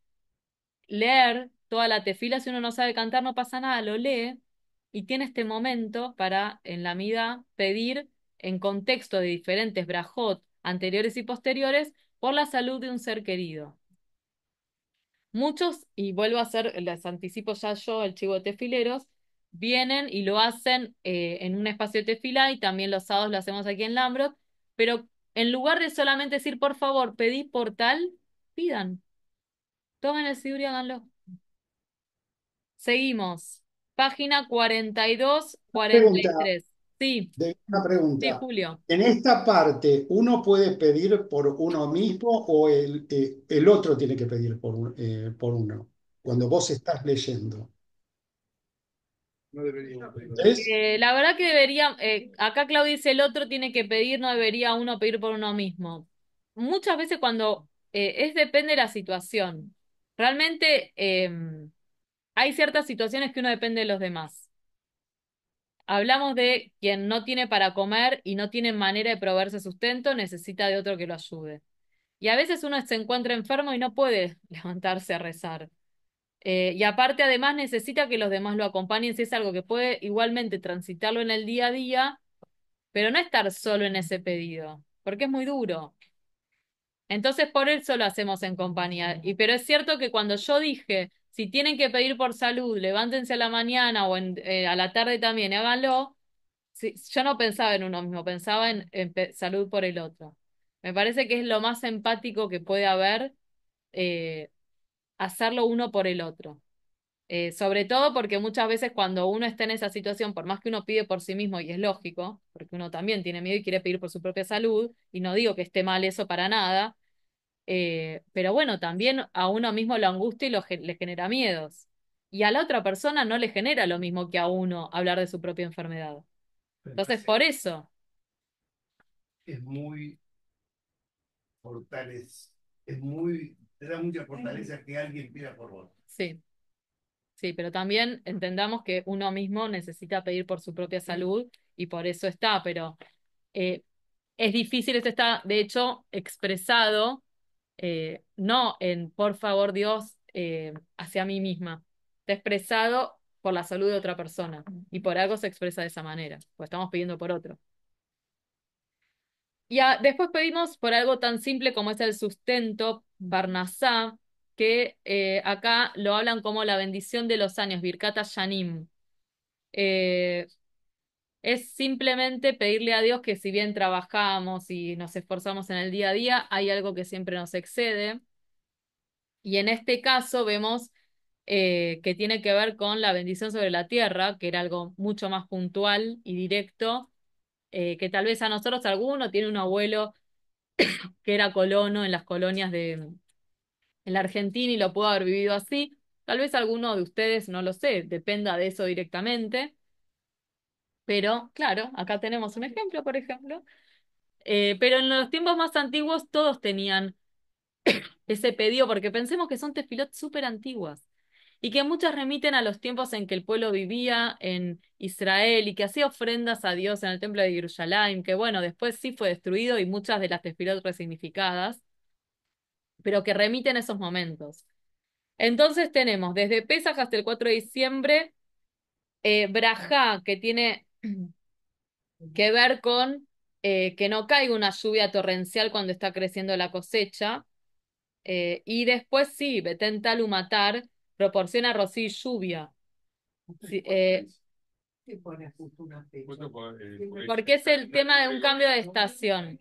leer toda la tefila. Si uno no sabe cantar, no pasa nada, lo lee y tiene este momento para, en la mida, pedir en contexto de diferentes brajot anteriores y posteriores por la salud de un ser querido. Muchos, y vuelvo a hacer, les anticipo ya yo, el chivo de tefileros, vienen y lo hacen en un espacio de tefilá y también los sábados lo hacemos aquí en Lambrot, pero en lugar de solamente decir, por favor, pedí por tal, pidan. Tomen el sidur y háganlo. Seguimos. Página 42, Pregunta, 43. Sí, una sí, pregunta. Julio. En esta parte, ¿uno puede pedir por uno mismo o el otro tiene que pedir por uno? Cuando vos estás leyendo. No debería pedir. ¿Ves? La verdad que debería, acá Claudia dice el otro tiene que pedir, no debería uno pedir por uno mismo. Muchas veces cuando depende de la situación. Realmente hay ciertas situaciones que uno depende de los demás. Hablamos de quien no tiene para comer y no tiene manera de proveerse sustento, necesita de otro que lo ayude. Y a veces uno se encuentra enfermo y no puede levantarse a rezar. Y aparte, además, necesita que los demás lo acompañen si es algo que puede igualmente transitarlo en el día a día, pero no estar solo en ese pedido, porque es muy duro. Entonces, por eso lo hacemos en compañía. Pero es cierto que cuando yo dije, si tienen que pedir por salud, levántense a la mañana o a la tarde también, y háganlo, yo no pensaba en uno mismo, pensaba en salud por el otro. Me parece que es lo más empático que puede haber, eh, hacerlo uno por el otro. Sobre todo porque muchas veces cuando uno está en esa situación, por más que uno pide por sí mismo, y es lógico, porque uno también tiene miedo y quiere pedir por su propia salud, y no digo que esté mal eso para nada, pero bueno, también a uno mismo lo angustia y le genera miedos. Y a la otra persona no le genera lo mismo que a uno hablar de su propia enfermedad. Entonces, por eso, Es muy fortaleza, te da mucha fortaleza que alguien pida por vos. sí. Sí, pero también entendamos que uno mismo necesita pedir por su propia salud y por eso pero eh, es difícil, esto está de hecho expresado no en por favor Dios hacia mí misma. Está expresado por la salud de otra persona y por algo se expresa de esa manera, pues estamos pidiendo por otro. Y después pedimos por algo tan simple como es el sustento, Barnasá, que acá lo hablan como la bendición de los años, Birkat Shanim. Eh, es simplemente pedirle a Dios que si bien trabajamos y nos esforzamos en el día a día, hay algo que siempre nos excede. Y en este caso vemos que tiene que ver con la bendición sobre la tierra, que era algo mucho más puntual y directo, que tal vez a nosotros alguno tiene un abuelo que era colono en las colonias en la Argentina y lo pudo haber vivido así. Tal vez alguno de ustedes, no lo sé, dependa de eso directamente. Pero claro, acá tenemos un ejemplo, por ejemplo. Pero en los tiempos más antiguos todos tenían ese pedido, porque pensemos que son tefilot súper antiguas y que muchas remiten a los tiempos en que el pueblo vivía en Israel y que hacía ofrendas a Dios en el templo de Jerusalén, que bueno, después sí fue destruido y muchas de las tefilot resignificadas, pero que remiten a esos momentos. Entonces tenemos desde Pesaj hasta el 4 de diciembre, Brajá, que tiene que ver con que no caiga una lluvia torrencial cuando está creciendo la cosecha. Y después sí, Betén Talumatar proporciona rocío y lluvia. Sí, Sí, pone justo una fecha. Justo porque es el tema de un cambio de estación.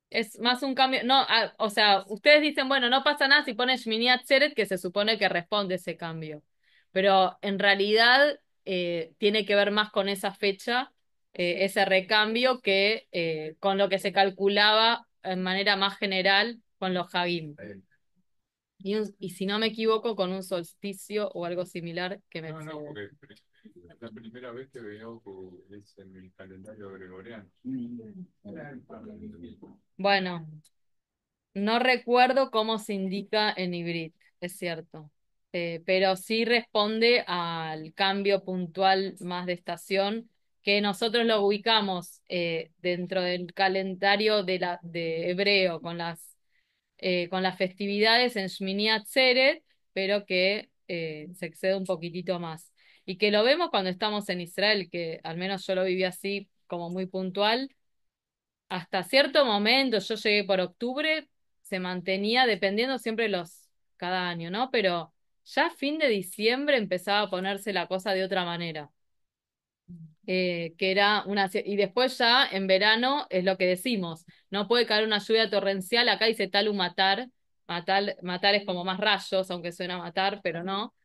Es más un cambio, no, o sea, ustedes dicen, bueno, no pasa nada si pones Shmini Atzeret, que se supone que responde ese cambio. Pero en realidad tiene que ver más con esa fecha, ese recambio, que con lo que se calculaba en manera más general con los Hagim. Y si no me equivoco, con un solsticio o algo similar que me No, no, excede. porque es la primera vez que veo que es en el calendario gregoriano. Bueno, no recuerdo cómo se indica en Ivrit, es cierto. Pero sí responde al cambio puntual más de estación, que nosotros lo ubicamos dentro del calendario de hebreo con las festividades en Shmini Atzeret, pero que se excede un poquitito más. Y que lo vemos cuando estamos en Israel, que al menos yo lo viví así como muy puntual. Hasta cierto momento, yo llegué por octubre, se mantenía dependiendo siempre cada año, ¿no? Pero ya a fin de diciembre empezaba a ponerse la cosa de otra manera. Que era y después ya en verano es lo que decimos, no puede caer una lluvia torrencial, acá dice talu matar, matar es como más rayos, aunque suena matar, pero no,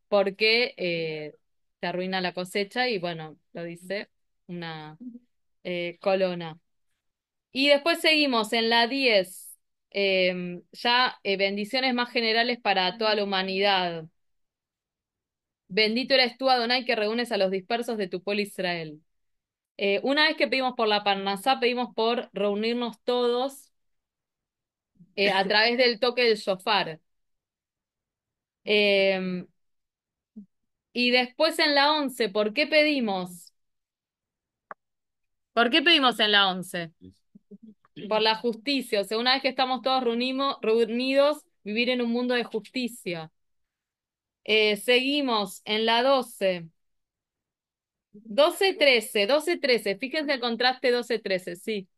porque se arruina la cosecha y bueno, lo dice una colona. Y después seguimos en la 10 ya bendiciones más generales para toda la humanidad. Bendito eres tú, Adonai, que reúnes a los dispersos de tu pueblo Israel. Una vez que pedimos por la Parnasá, pedimos por reunirnos todos a través del toque del shofar. Eh, y después en la 11, ¿por qué pedimos? ¿Por qué pedimos en la 11? Por la justicia. O sea, una vez que estamos todos reunidos, vivir en un mundo de justicia. Seguimos en la 12. 12-13. Fíjense el contraste 12-13, sí.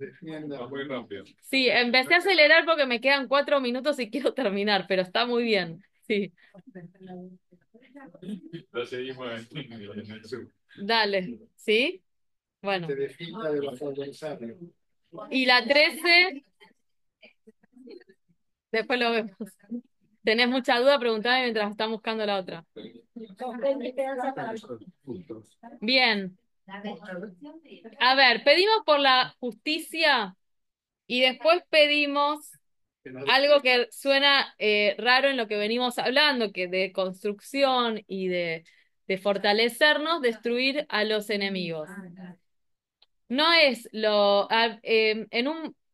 Va muy rápido. Sí, empecé a acelerar porque me quedan 4 minutos y quiero terminar, pero está muy bien. Sí, Lo seguimos en el sur. dale. ¿Sí? Bueno. Te desfila de los adversarios. Y la 13, después lo vemos. ¿Tenés mucha duda? Preguntame mientras están buscando la otra. Bien. A ver, pedimos por la justicia y después pedimos algo que suena raro en lo que venimos hablando, que de construcción y de fortalecernos, destruir a los enemigos. No es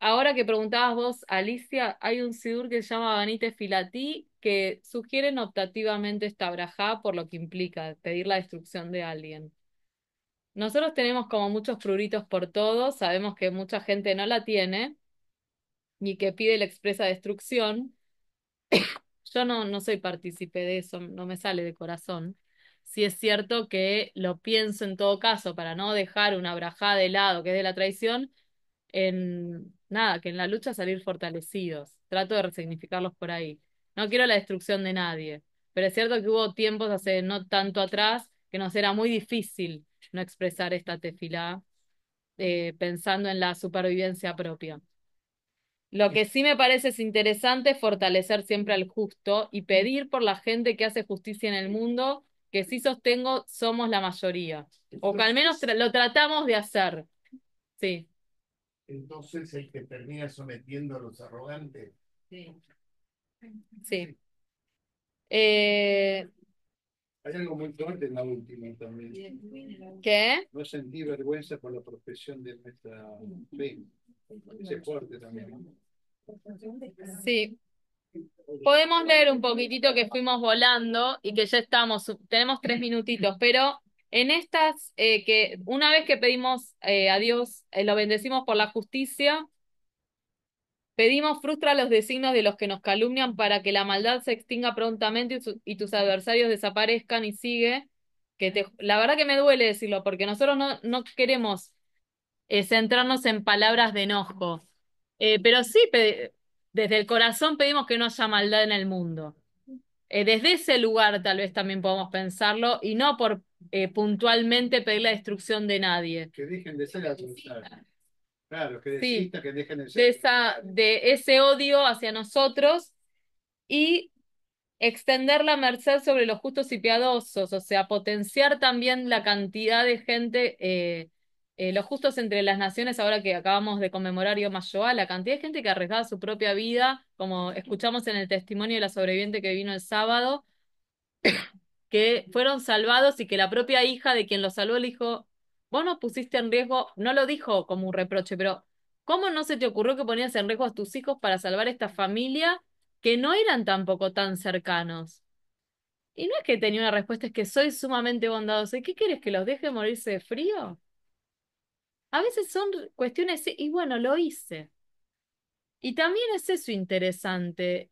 ahora que preguntabas vos, Alicia, hay un sidur que se llama Banite Filatí que sugieren optativamente esta brajá por lo que implica pedir la destrucción de alguien. Nosotros tenemos como muchos pruritos por todo, sabemos que mucha gente no la tiene, y que pide la expresa destrucción. Yo no soy partícipe de eso, no me sale de corazón. Sí es cierto que lo pienso en todo caso, para no dejar una brajada de lado que es de la traición, en nada, que en la lucha salir fortalecidos. Trato de resignificarlos por ahí. No quiero la destrucción de nadie, pero es cierto que hubo tiempos hace no tanto atrás que nos era muy difícil no expresar esta tefilá, pensando en la supervivencia propia. Lo que sí me parece es interesante es fortalecer siempre al justo y pedir por la gente que hace justicia en el mundo, que sí sostengo somos la mayoría, o que al menos lo tratamos de hacer. Sí, Entonces el que termina sometiendo a los arrogantes. Sí. sí. Eh, Hay algo muy fuerte en la última también. ¿Qué? No sentí vergüenza por la profesión de nuestra fe. Ese es fuerte también, ¿no? Sí. Podemos leer un poquitito que fuimos volando y que ya estamos, tenemos 3 minutitos, pero en estas, que una vez que pedimos a Dios, lo bendecimos por la justicia, pedimos frustra los designios de los que nos calumnian para que la maldad se extinga prontamente y tus adversarios desaparezcan y sigue, la verdad que me duele decirlo, porque nosotros no queremos centrarnos en palabras de enojo. Pero sí, desde el corazón pedimos que no haya maldad en el mundo. Desde ese lugar tal vez también podemos pensarlo y no por puntualmente pedir la destrucción de nadie. Que dejen de ser adversarios. Claro, que Sí, desista, que dejen de ser. de ese odio hacia nosotros y extender la merced sobre los justos y piadosos, o sea, potenciar también la cantidad de gente, los justos entre las naciones, ahora que acabamos de conmemorar Yom HaShoah, la cantidad de gente que arriesgaba su propia vida, como escuchamos en el testimonio de la sobreviviente que vino el sábado, que fueron salvados y que la propia hija de quien los salvó le dijo, vos nos pusiste en riesgo, no lo dijo como un reproche, pero ¿cómo no se te ocurrió que ponías en riesgo a tus hijos para salvar esta familia que no eran tampoco tan cercanos? Y no es que tenía una respuesta, es que soy sumamente bondadoso. ¿Y qué quieres, que los deje morirse de frío? A veces son cuestiones, y bueno, lo hice. Y también es eso interesante.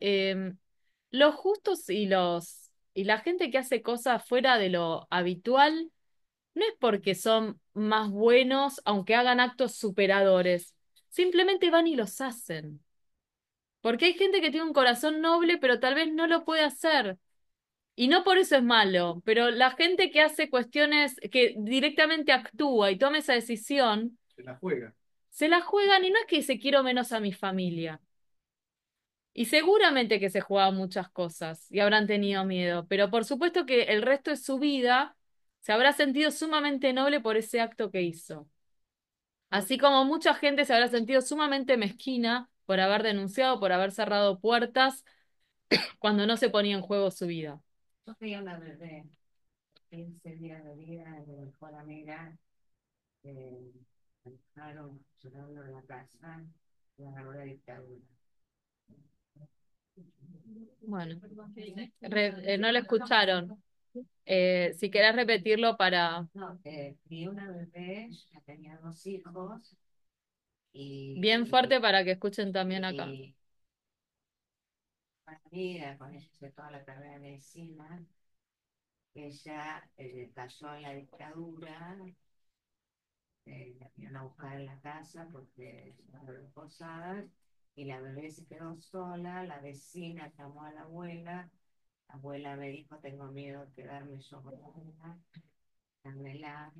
Los justos y la gente que hace cosas fuera de lo habitual, no es porque son más buenos, aunque hagan actos superadores. Simplemente van y los hacen. Porque hay gente que tiene un corazón noble, pero tal vez no lo puede hacer. Y no por eso es malo, pero la gente que hace cuestiones, que directamente actúa y toma esa decisión, Se la juega. se la juegan y no es que se quiero menos a mi familia. Y seguramente que se jugaban muchas cosas y habrán tenido miedo, pero por supuesto que el resto de su vida se habrá sentido sumamente noble por ese acto que hizo. Así como mucha gente se habrá sentido sumamente mezquina por haber denunciado, por haber cerrado puertas cuando no se ponía en juego su vida. Yo tenía una bebé, 15 días de vida, de mi mejor amiga, me dejaron llorando en la casa, y agarró la dictadura. Bueno, no lo escucharon. Si querés repetirlo para... No, crié una bebé, ya tenía 2 hijos, Bien fuerte para que escuchen también acá. y una amiga, con ella hice toda la carrera de medicina, ella cayó en la dictadura, la vinieron a buscar en la casa porque estaban esposadas, y la bebé se quedó sola, la vecina llamó a la abuela me dijo, tengo miedo de quedarme yo con ella, dámela,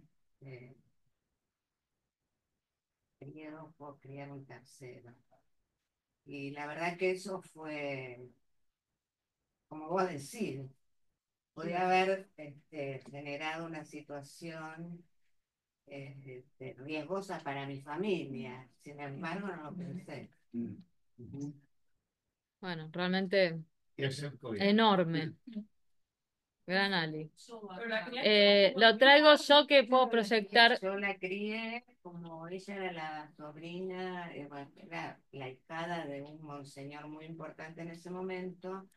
crió por criar un tercero. Y la verdad que eso fue, como vos decís, podría haber generado una situación riesgosa para mi familia. Sin embargo, no lo pensé. Bueno, realmente Y acepto bien. enorme. Gran Ali. Pero la crianza Lo traigo yo que puedo proyectar. Yo la crié como ella era la sobrina, bueno, era la hijada de un monseñor muy importante en ese momento.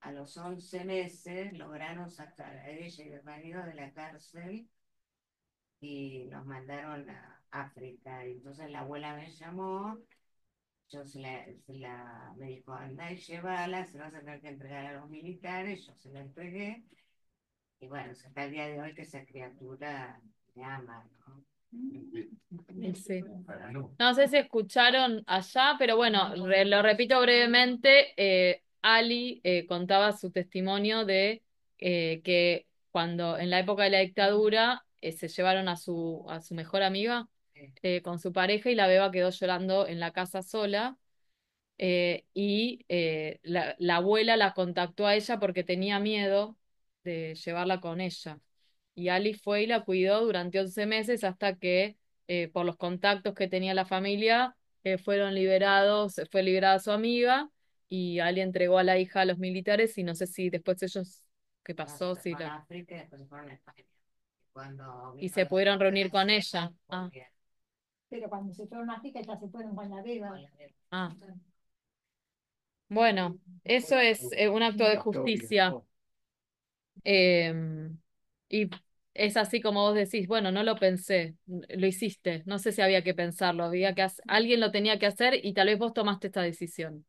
A los 11 meses lograron sacar a ella y el marido de la cárcel y los mandaron a África. Y entonces la abuela me llamó yo me dijo, anda y llévala, se vas a tener que entregar a los militares, yo se la entregué, y bueno, hasta el día de hoy que esa criatura me ama, ¿no? Sí. No. No sé si escucharon allá, pero bueno, lo repito brevemente. Ali contaba su testimonio de que cuando en la época de la dictadura se llevaron a su mejor amiga con su pareja y la beba quedó llorando en la casa sola. La abuela la contactó a ella porque tenía miedo de llevarla con ella. Y Ali fue y la cuidó durante 11 meses hasta que, por los contactos que tenía la familia, fueron liberados, fue liberada su amiga y Ali entregó a la hija a los militares y no sé si después ellos, ¿qué No, pasó? se Si fueron la... a África y después se fueron a España. Cuando Y vino se la pudieron segunda reunir con guerra, ella. Ah, volvieron Pero cuando se fueron a África ya se fueron con la beba. con la guerra. ah. Bueno, eso es un acto de justicia. Eh, y es así como vos decís, bueno, no lo pensé, lo hiciste, no sé si había que pensarlo, alguien lo tenía que hacer y tal vez vos tomaste esta decisión.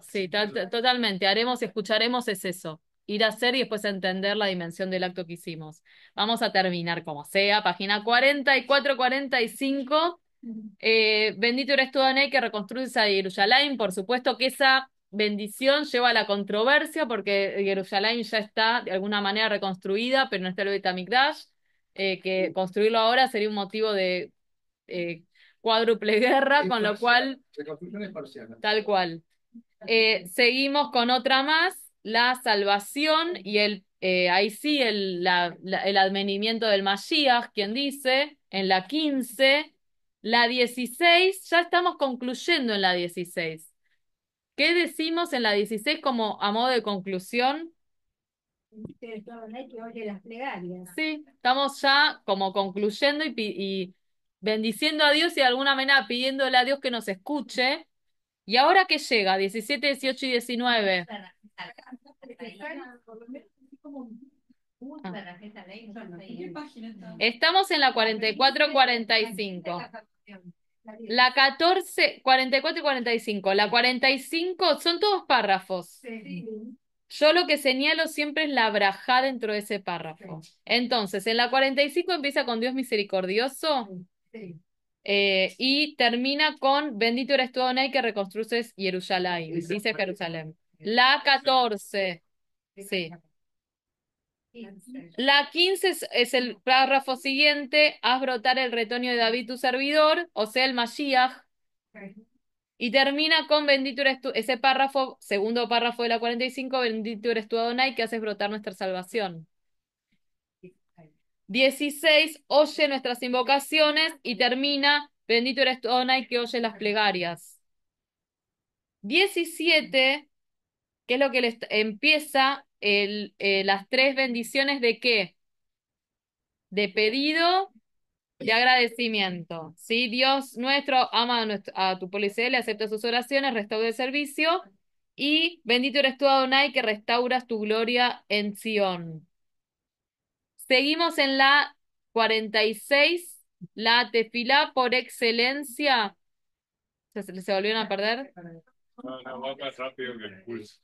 Sí, totalmente, haremos y escucharemos es eso, ir a hacer y después entender la dimensión del acto que hicimos. Vamos a terminar como sea, página 44-45. Bendito eres tú, Adonai, que reconstruyes a Jerusalén. Por supuesto que esa bendición lleva a la controversia porque Jerusalén ya está de alguna manera reconstruida, pero no está el Beit HaMikdash, que construirlo ahora sería un motivo de eh, cuádruple guerra, con lo cual, Reconstrucciones parciales. tal cual. Seguimos con otra más, la salvación y ahí sí el advenimiento del Mashiach, quien dice, en la 15, la 16, ya estamos concluyendo en la 16. ¿Qué decimos en la 16 como a modo de conclusión? Ustedes todos ahí que oye las plegarias. Sí, estamos ya como concluyendo y bendiciendo a Dios y de alguna manera pidiéndole a Dios que nos escuche. ¿Y ahora qué llega? 17, 18 y 19. Por lo menos así como Ah. ¿Qué página está? Estamos en la 44-45. La 14, 44 y 45. La 45 son todos párrafos. sí. Yo lo que señalo siempre es la brajá dentro de ese párrafo. Entonces, en la 45 empieza con Dios misericordioso Sí. y termina con Bendito eres tú, Adonai, que reconstruyes Jerusalén. Dice Jerusalén. La 14. Sí. La 15 es el párrafo siguiente, haz brotar el retoño de David tu servidor, o sea, el Mashiach, y termina con bendito eres tú, ese párrafo, segundo párrafo de la 45, bendito eres tú, Adonai, que haces brotar nuestra salvación. 16, oye nuestras invocaciones, y termina, bendito eres tú, Adonai, que oye las plegarias. 17, que es lo que empieza las tres bendiciones de qué? De pedido, de agradecimiento. ¿Sí? Dios nuestro ama a tu pueblo Israel, acepta sus oraciones, restaura el servicio. Y bendito eres tú, Adonai, que restauras tu gloria en Sión. Seguimos en la 46, la tefilá por excelencia. ¿Se volvieron a perder? No, va más rápido que el pulso.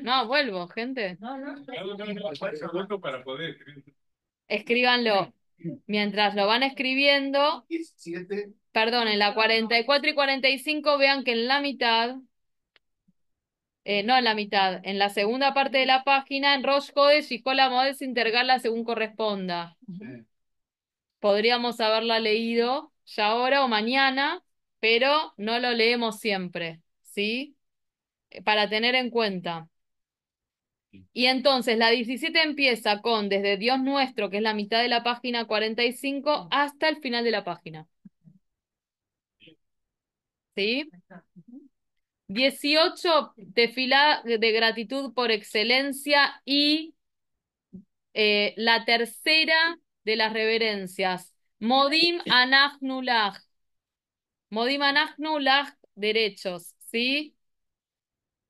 No, vuelvo, gente. Falta voto para poder escribir. Escríbanlo. Mientras lo van escribiendo, 17. perdón, en la 44 y 45 vean que en la mitad, no en la mitad, en la segunda parte de la página, en Rosh Hodesh y Kol HaMoed intergarla según corresponda. Podríamos haberla leído ya ahora o mañana, pero no lo leemos siempre, ¿sí? Para tener en cuenta. Y entonces la 17 empieza con desde Dios nuestro, que es la mitad de la página 45, hasta el final de la página. ¿Sí? 18, tefilá de gratitud por excelencia y la tercera de las reverencias. Modim anachnu lach. Modim anachnu lach, derechos, ¿sí?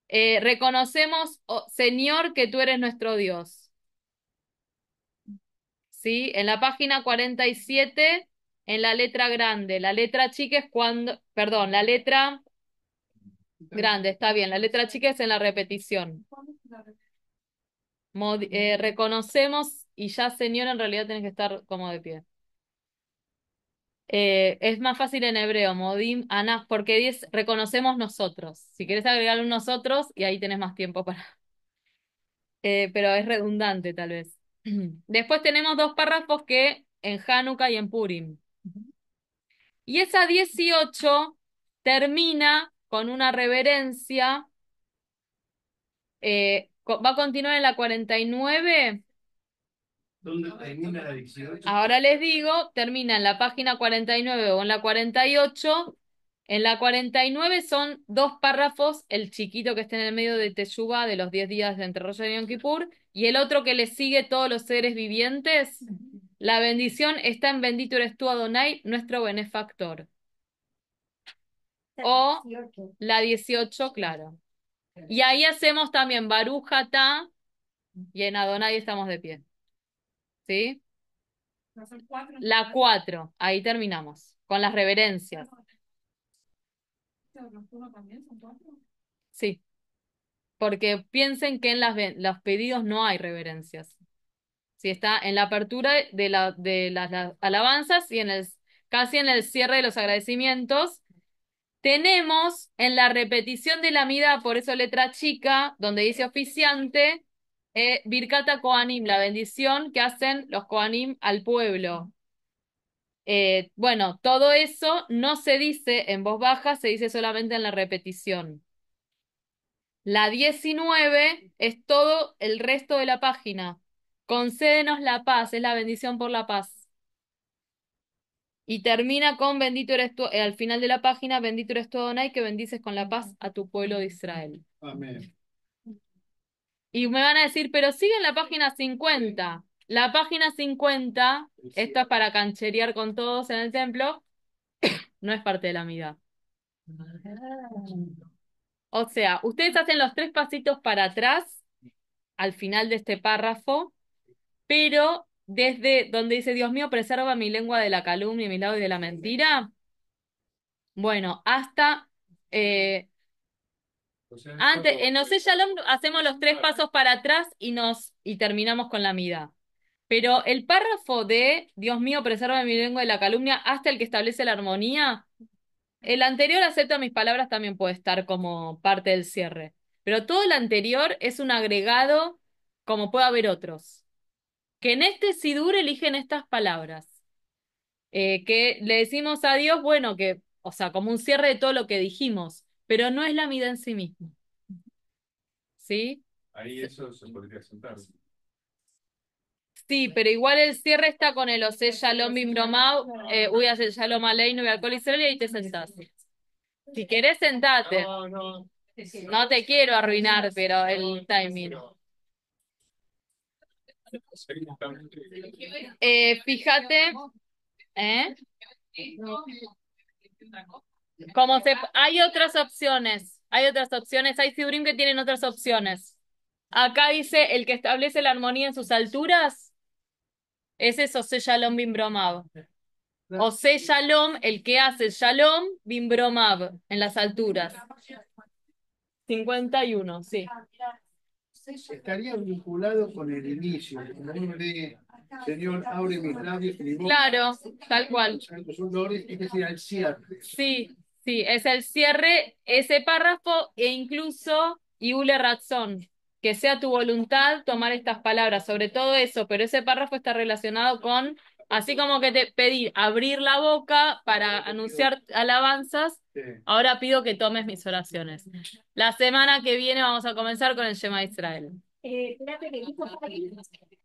Reconocemos, oh, Señor, que tú eres nuestro Dios. ¿Sí? En la página 47 en la letra grande. La letra chica es cuando, perdón, la letra grande, está bien. La letra chica es en la repetición. Reconocemos y ya señora en realidad tenés que estar como de pie. Es más fácil en hebreo, modim, anaf, porque reconocemos nosotros. Si querés agregar un nosotros, y ahí tenés más tiempo para... pero es redundante tal vez. Después tenemos dos párrafos que en Hanukkah y en Purim. Y esa 18 termina con una reverencia. Va a continuar en la 49. ¿Dónde termina la 18? Ahora les digo, termina en la página 49 o en la 48. En la 49 son dos párrafos, el chiquito que está en el medio de Teshuvá de los 10 días de entre Rosh Hashanah y Yom Kippur, y el otro que le sigue todos los seres vivientes. La bendición está en bendito eres tú, Adonai, nuestro benefactor. O 18. la 18, claro. Y ahí hacemos también Baruch Atá, y en Adonai estamos de pie. ¿Sí? ¿No son 4? La 4, ahí terminamos, con las reverencias. ¿Los turnos también son 4? Sí, porque piensen que en los pedidos no hay reverencias. Sí, está en la apertura de las alabanzas y casi en el cierre de los agradecimientos. Tenemos en la repetición de la mida, por eso letra chica, donde dice oficiante, Birkata Kohanim, la bendición que hacen los Kohanim al pueblo. Bueno, todo eso no se dice en voz baja, se dice solamente en la repetición. La 19 es todo el resto de la página. Concédenos la paz, es la bendición por la paz. Y termina con bendito eres tú, al final de la página, bendito eres tú, Adonai, que bendices con la paz a tu pueblo de Israel. Amén. Y me van a decir, pero sigue en la página 50. La página 50, esto es para cancherear con todos en el templo, no es parte de la amida. O sea, ustedes hacen los 3 pasitos para atrás al final de este párrafo, pero desde donde dice, Dios mío, preserva mi lengua de la calumnia y mi labios de la mentira, bueno, hasta O sea, antes, solo- en Ose Shalom hacemos los 3 pasos para atrás y terminamos con la mida. Pero el párrafo de Dios mío, preserva mi lengua de la calumnia, hasta el que establece la armonía, el anterior acepta mis palabras también puede estar como parte del cierre. Pero todo el anterior es un agregado, como puede haber otros. Que en este Sidur eligen estas palabras. Que le decimos a Dios, bueno, que, o sea, como un cierre de todo lo que dijimos, pero no es la mida en sí misma. ¿Sí? ahí eso se podría sentar. Sí, pero igual el cierre está con el Ose Shalom Bimbromau, Uy hacer Shalom Aleinu y Alcohol Israel y ahí te sentás. Si querés, sentate. No te quiero arruinar, pero el timing. Fíjate, ¿eh? Hay otras opciones, hay Sidurim que tienen otras opciones. Acá dice, el que establece la armonía en sus alturas, ese es Ose Shalom Bimbromab. Ose Shalom, el que hace Shalom Bimbromab, en las alturas. 51, sí. Estaría vinculado con el inicio, el nombre, Señor, abre mis labios y mi boca. Claro, tal cual. Santos olores, este sería el cierre. Sí, sí, es el cierre, ese párrafo e incluso Iule Ratzon, que sea tu voluntad tomar estas palabras, sobre todo eso, pero ese párrafo está relacionado con, así como que te pedí abrir la boca para anunciar alabanzas, Sí. ahora pido que tomes mis oraciones. La semana que viene vamos a comenzar con el Shema Israel. Espérate que dijo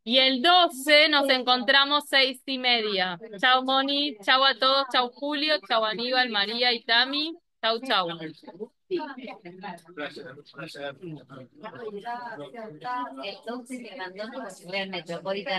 Y el 12 nos encontramos 6:30. Chao Moni, chao a todos, chao Julio, chao Aníbal, María y Tami. Chao, chao. Gracias. El 12 te mandó como si fuera el Metropolitan.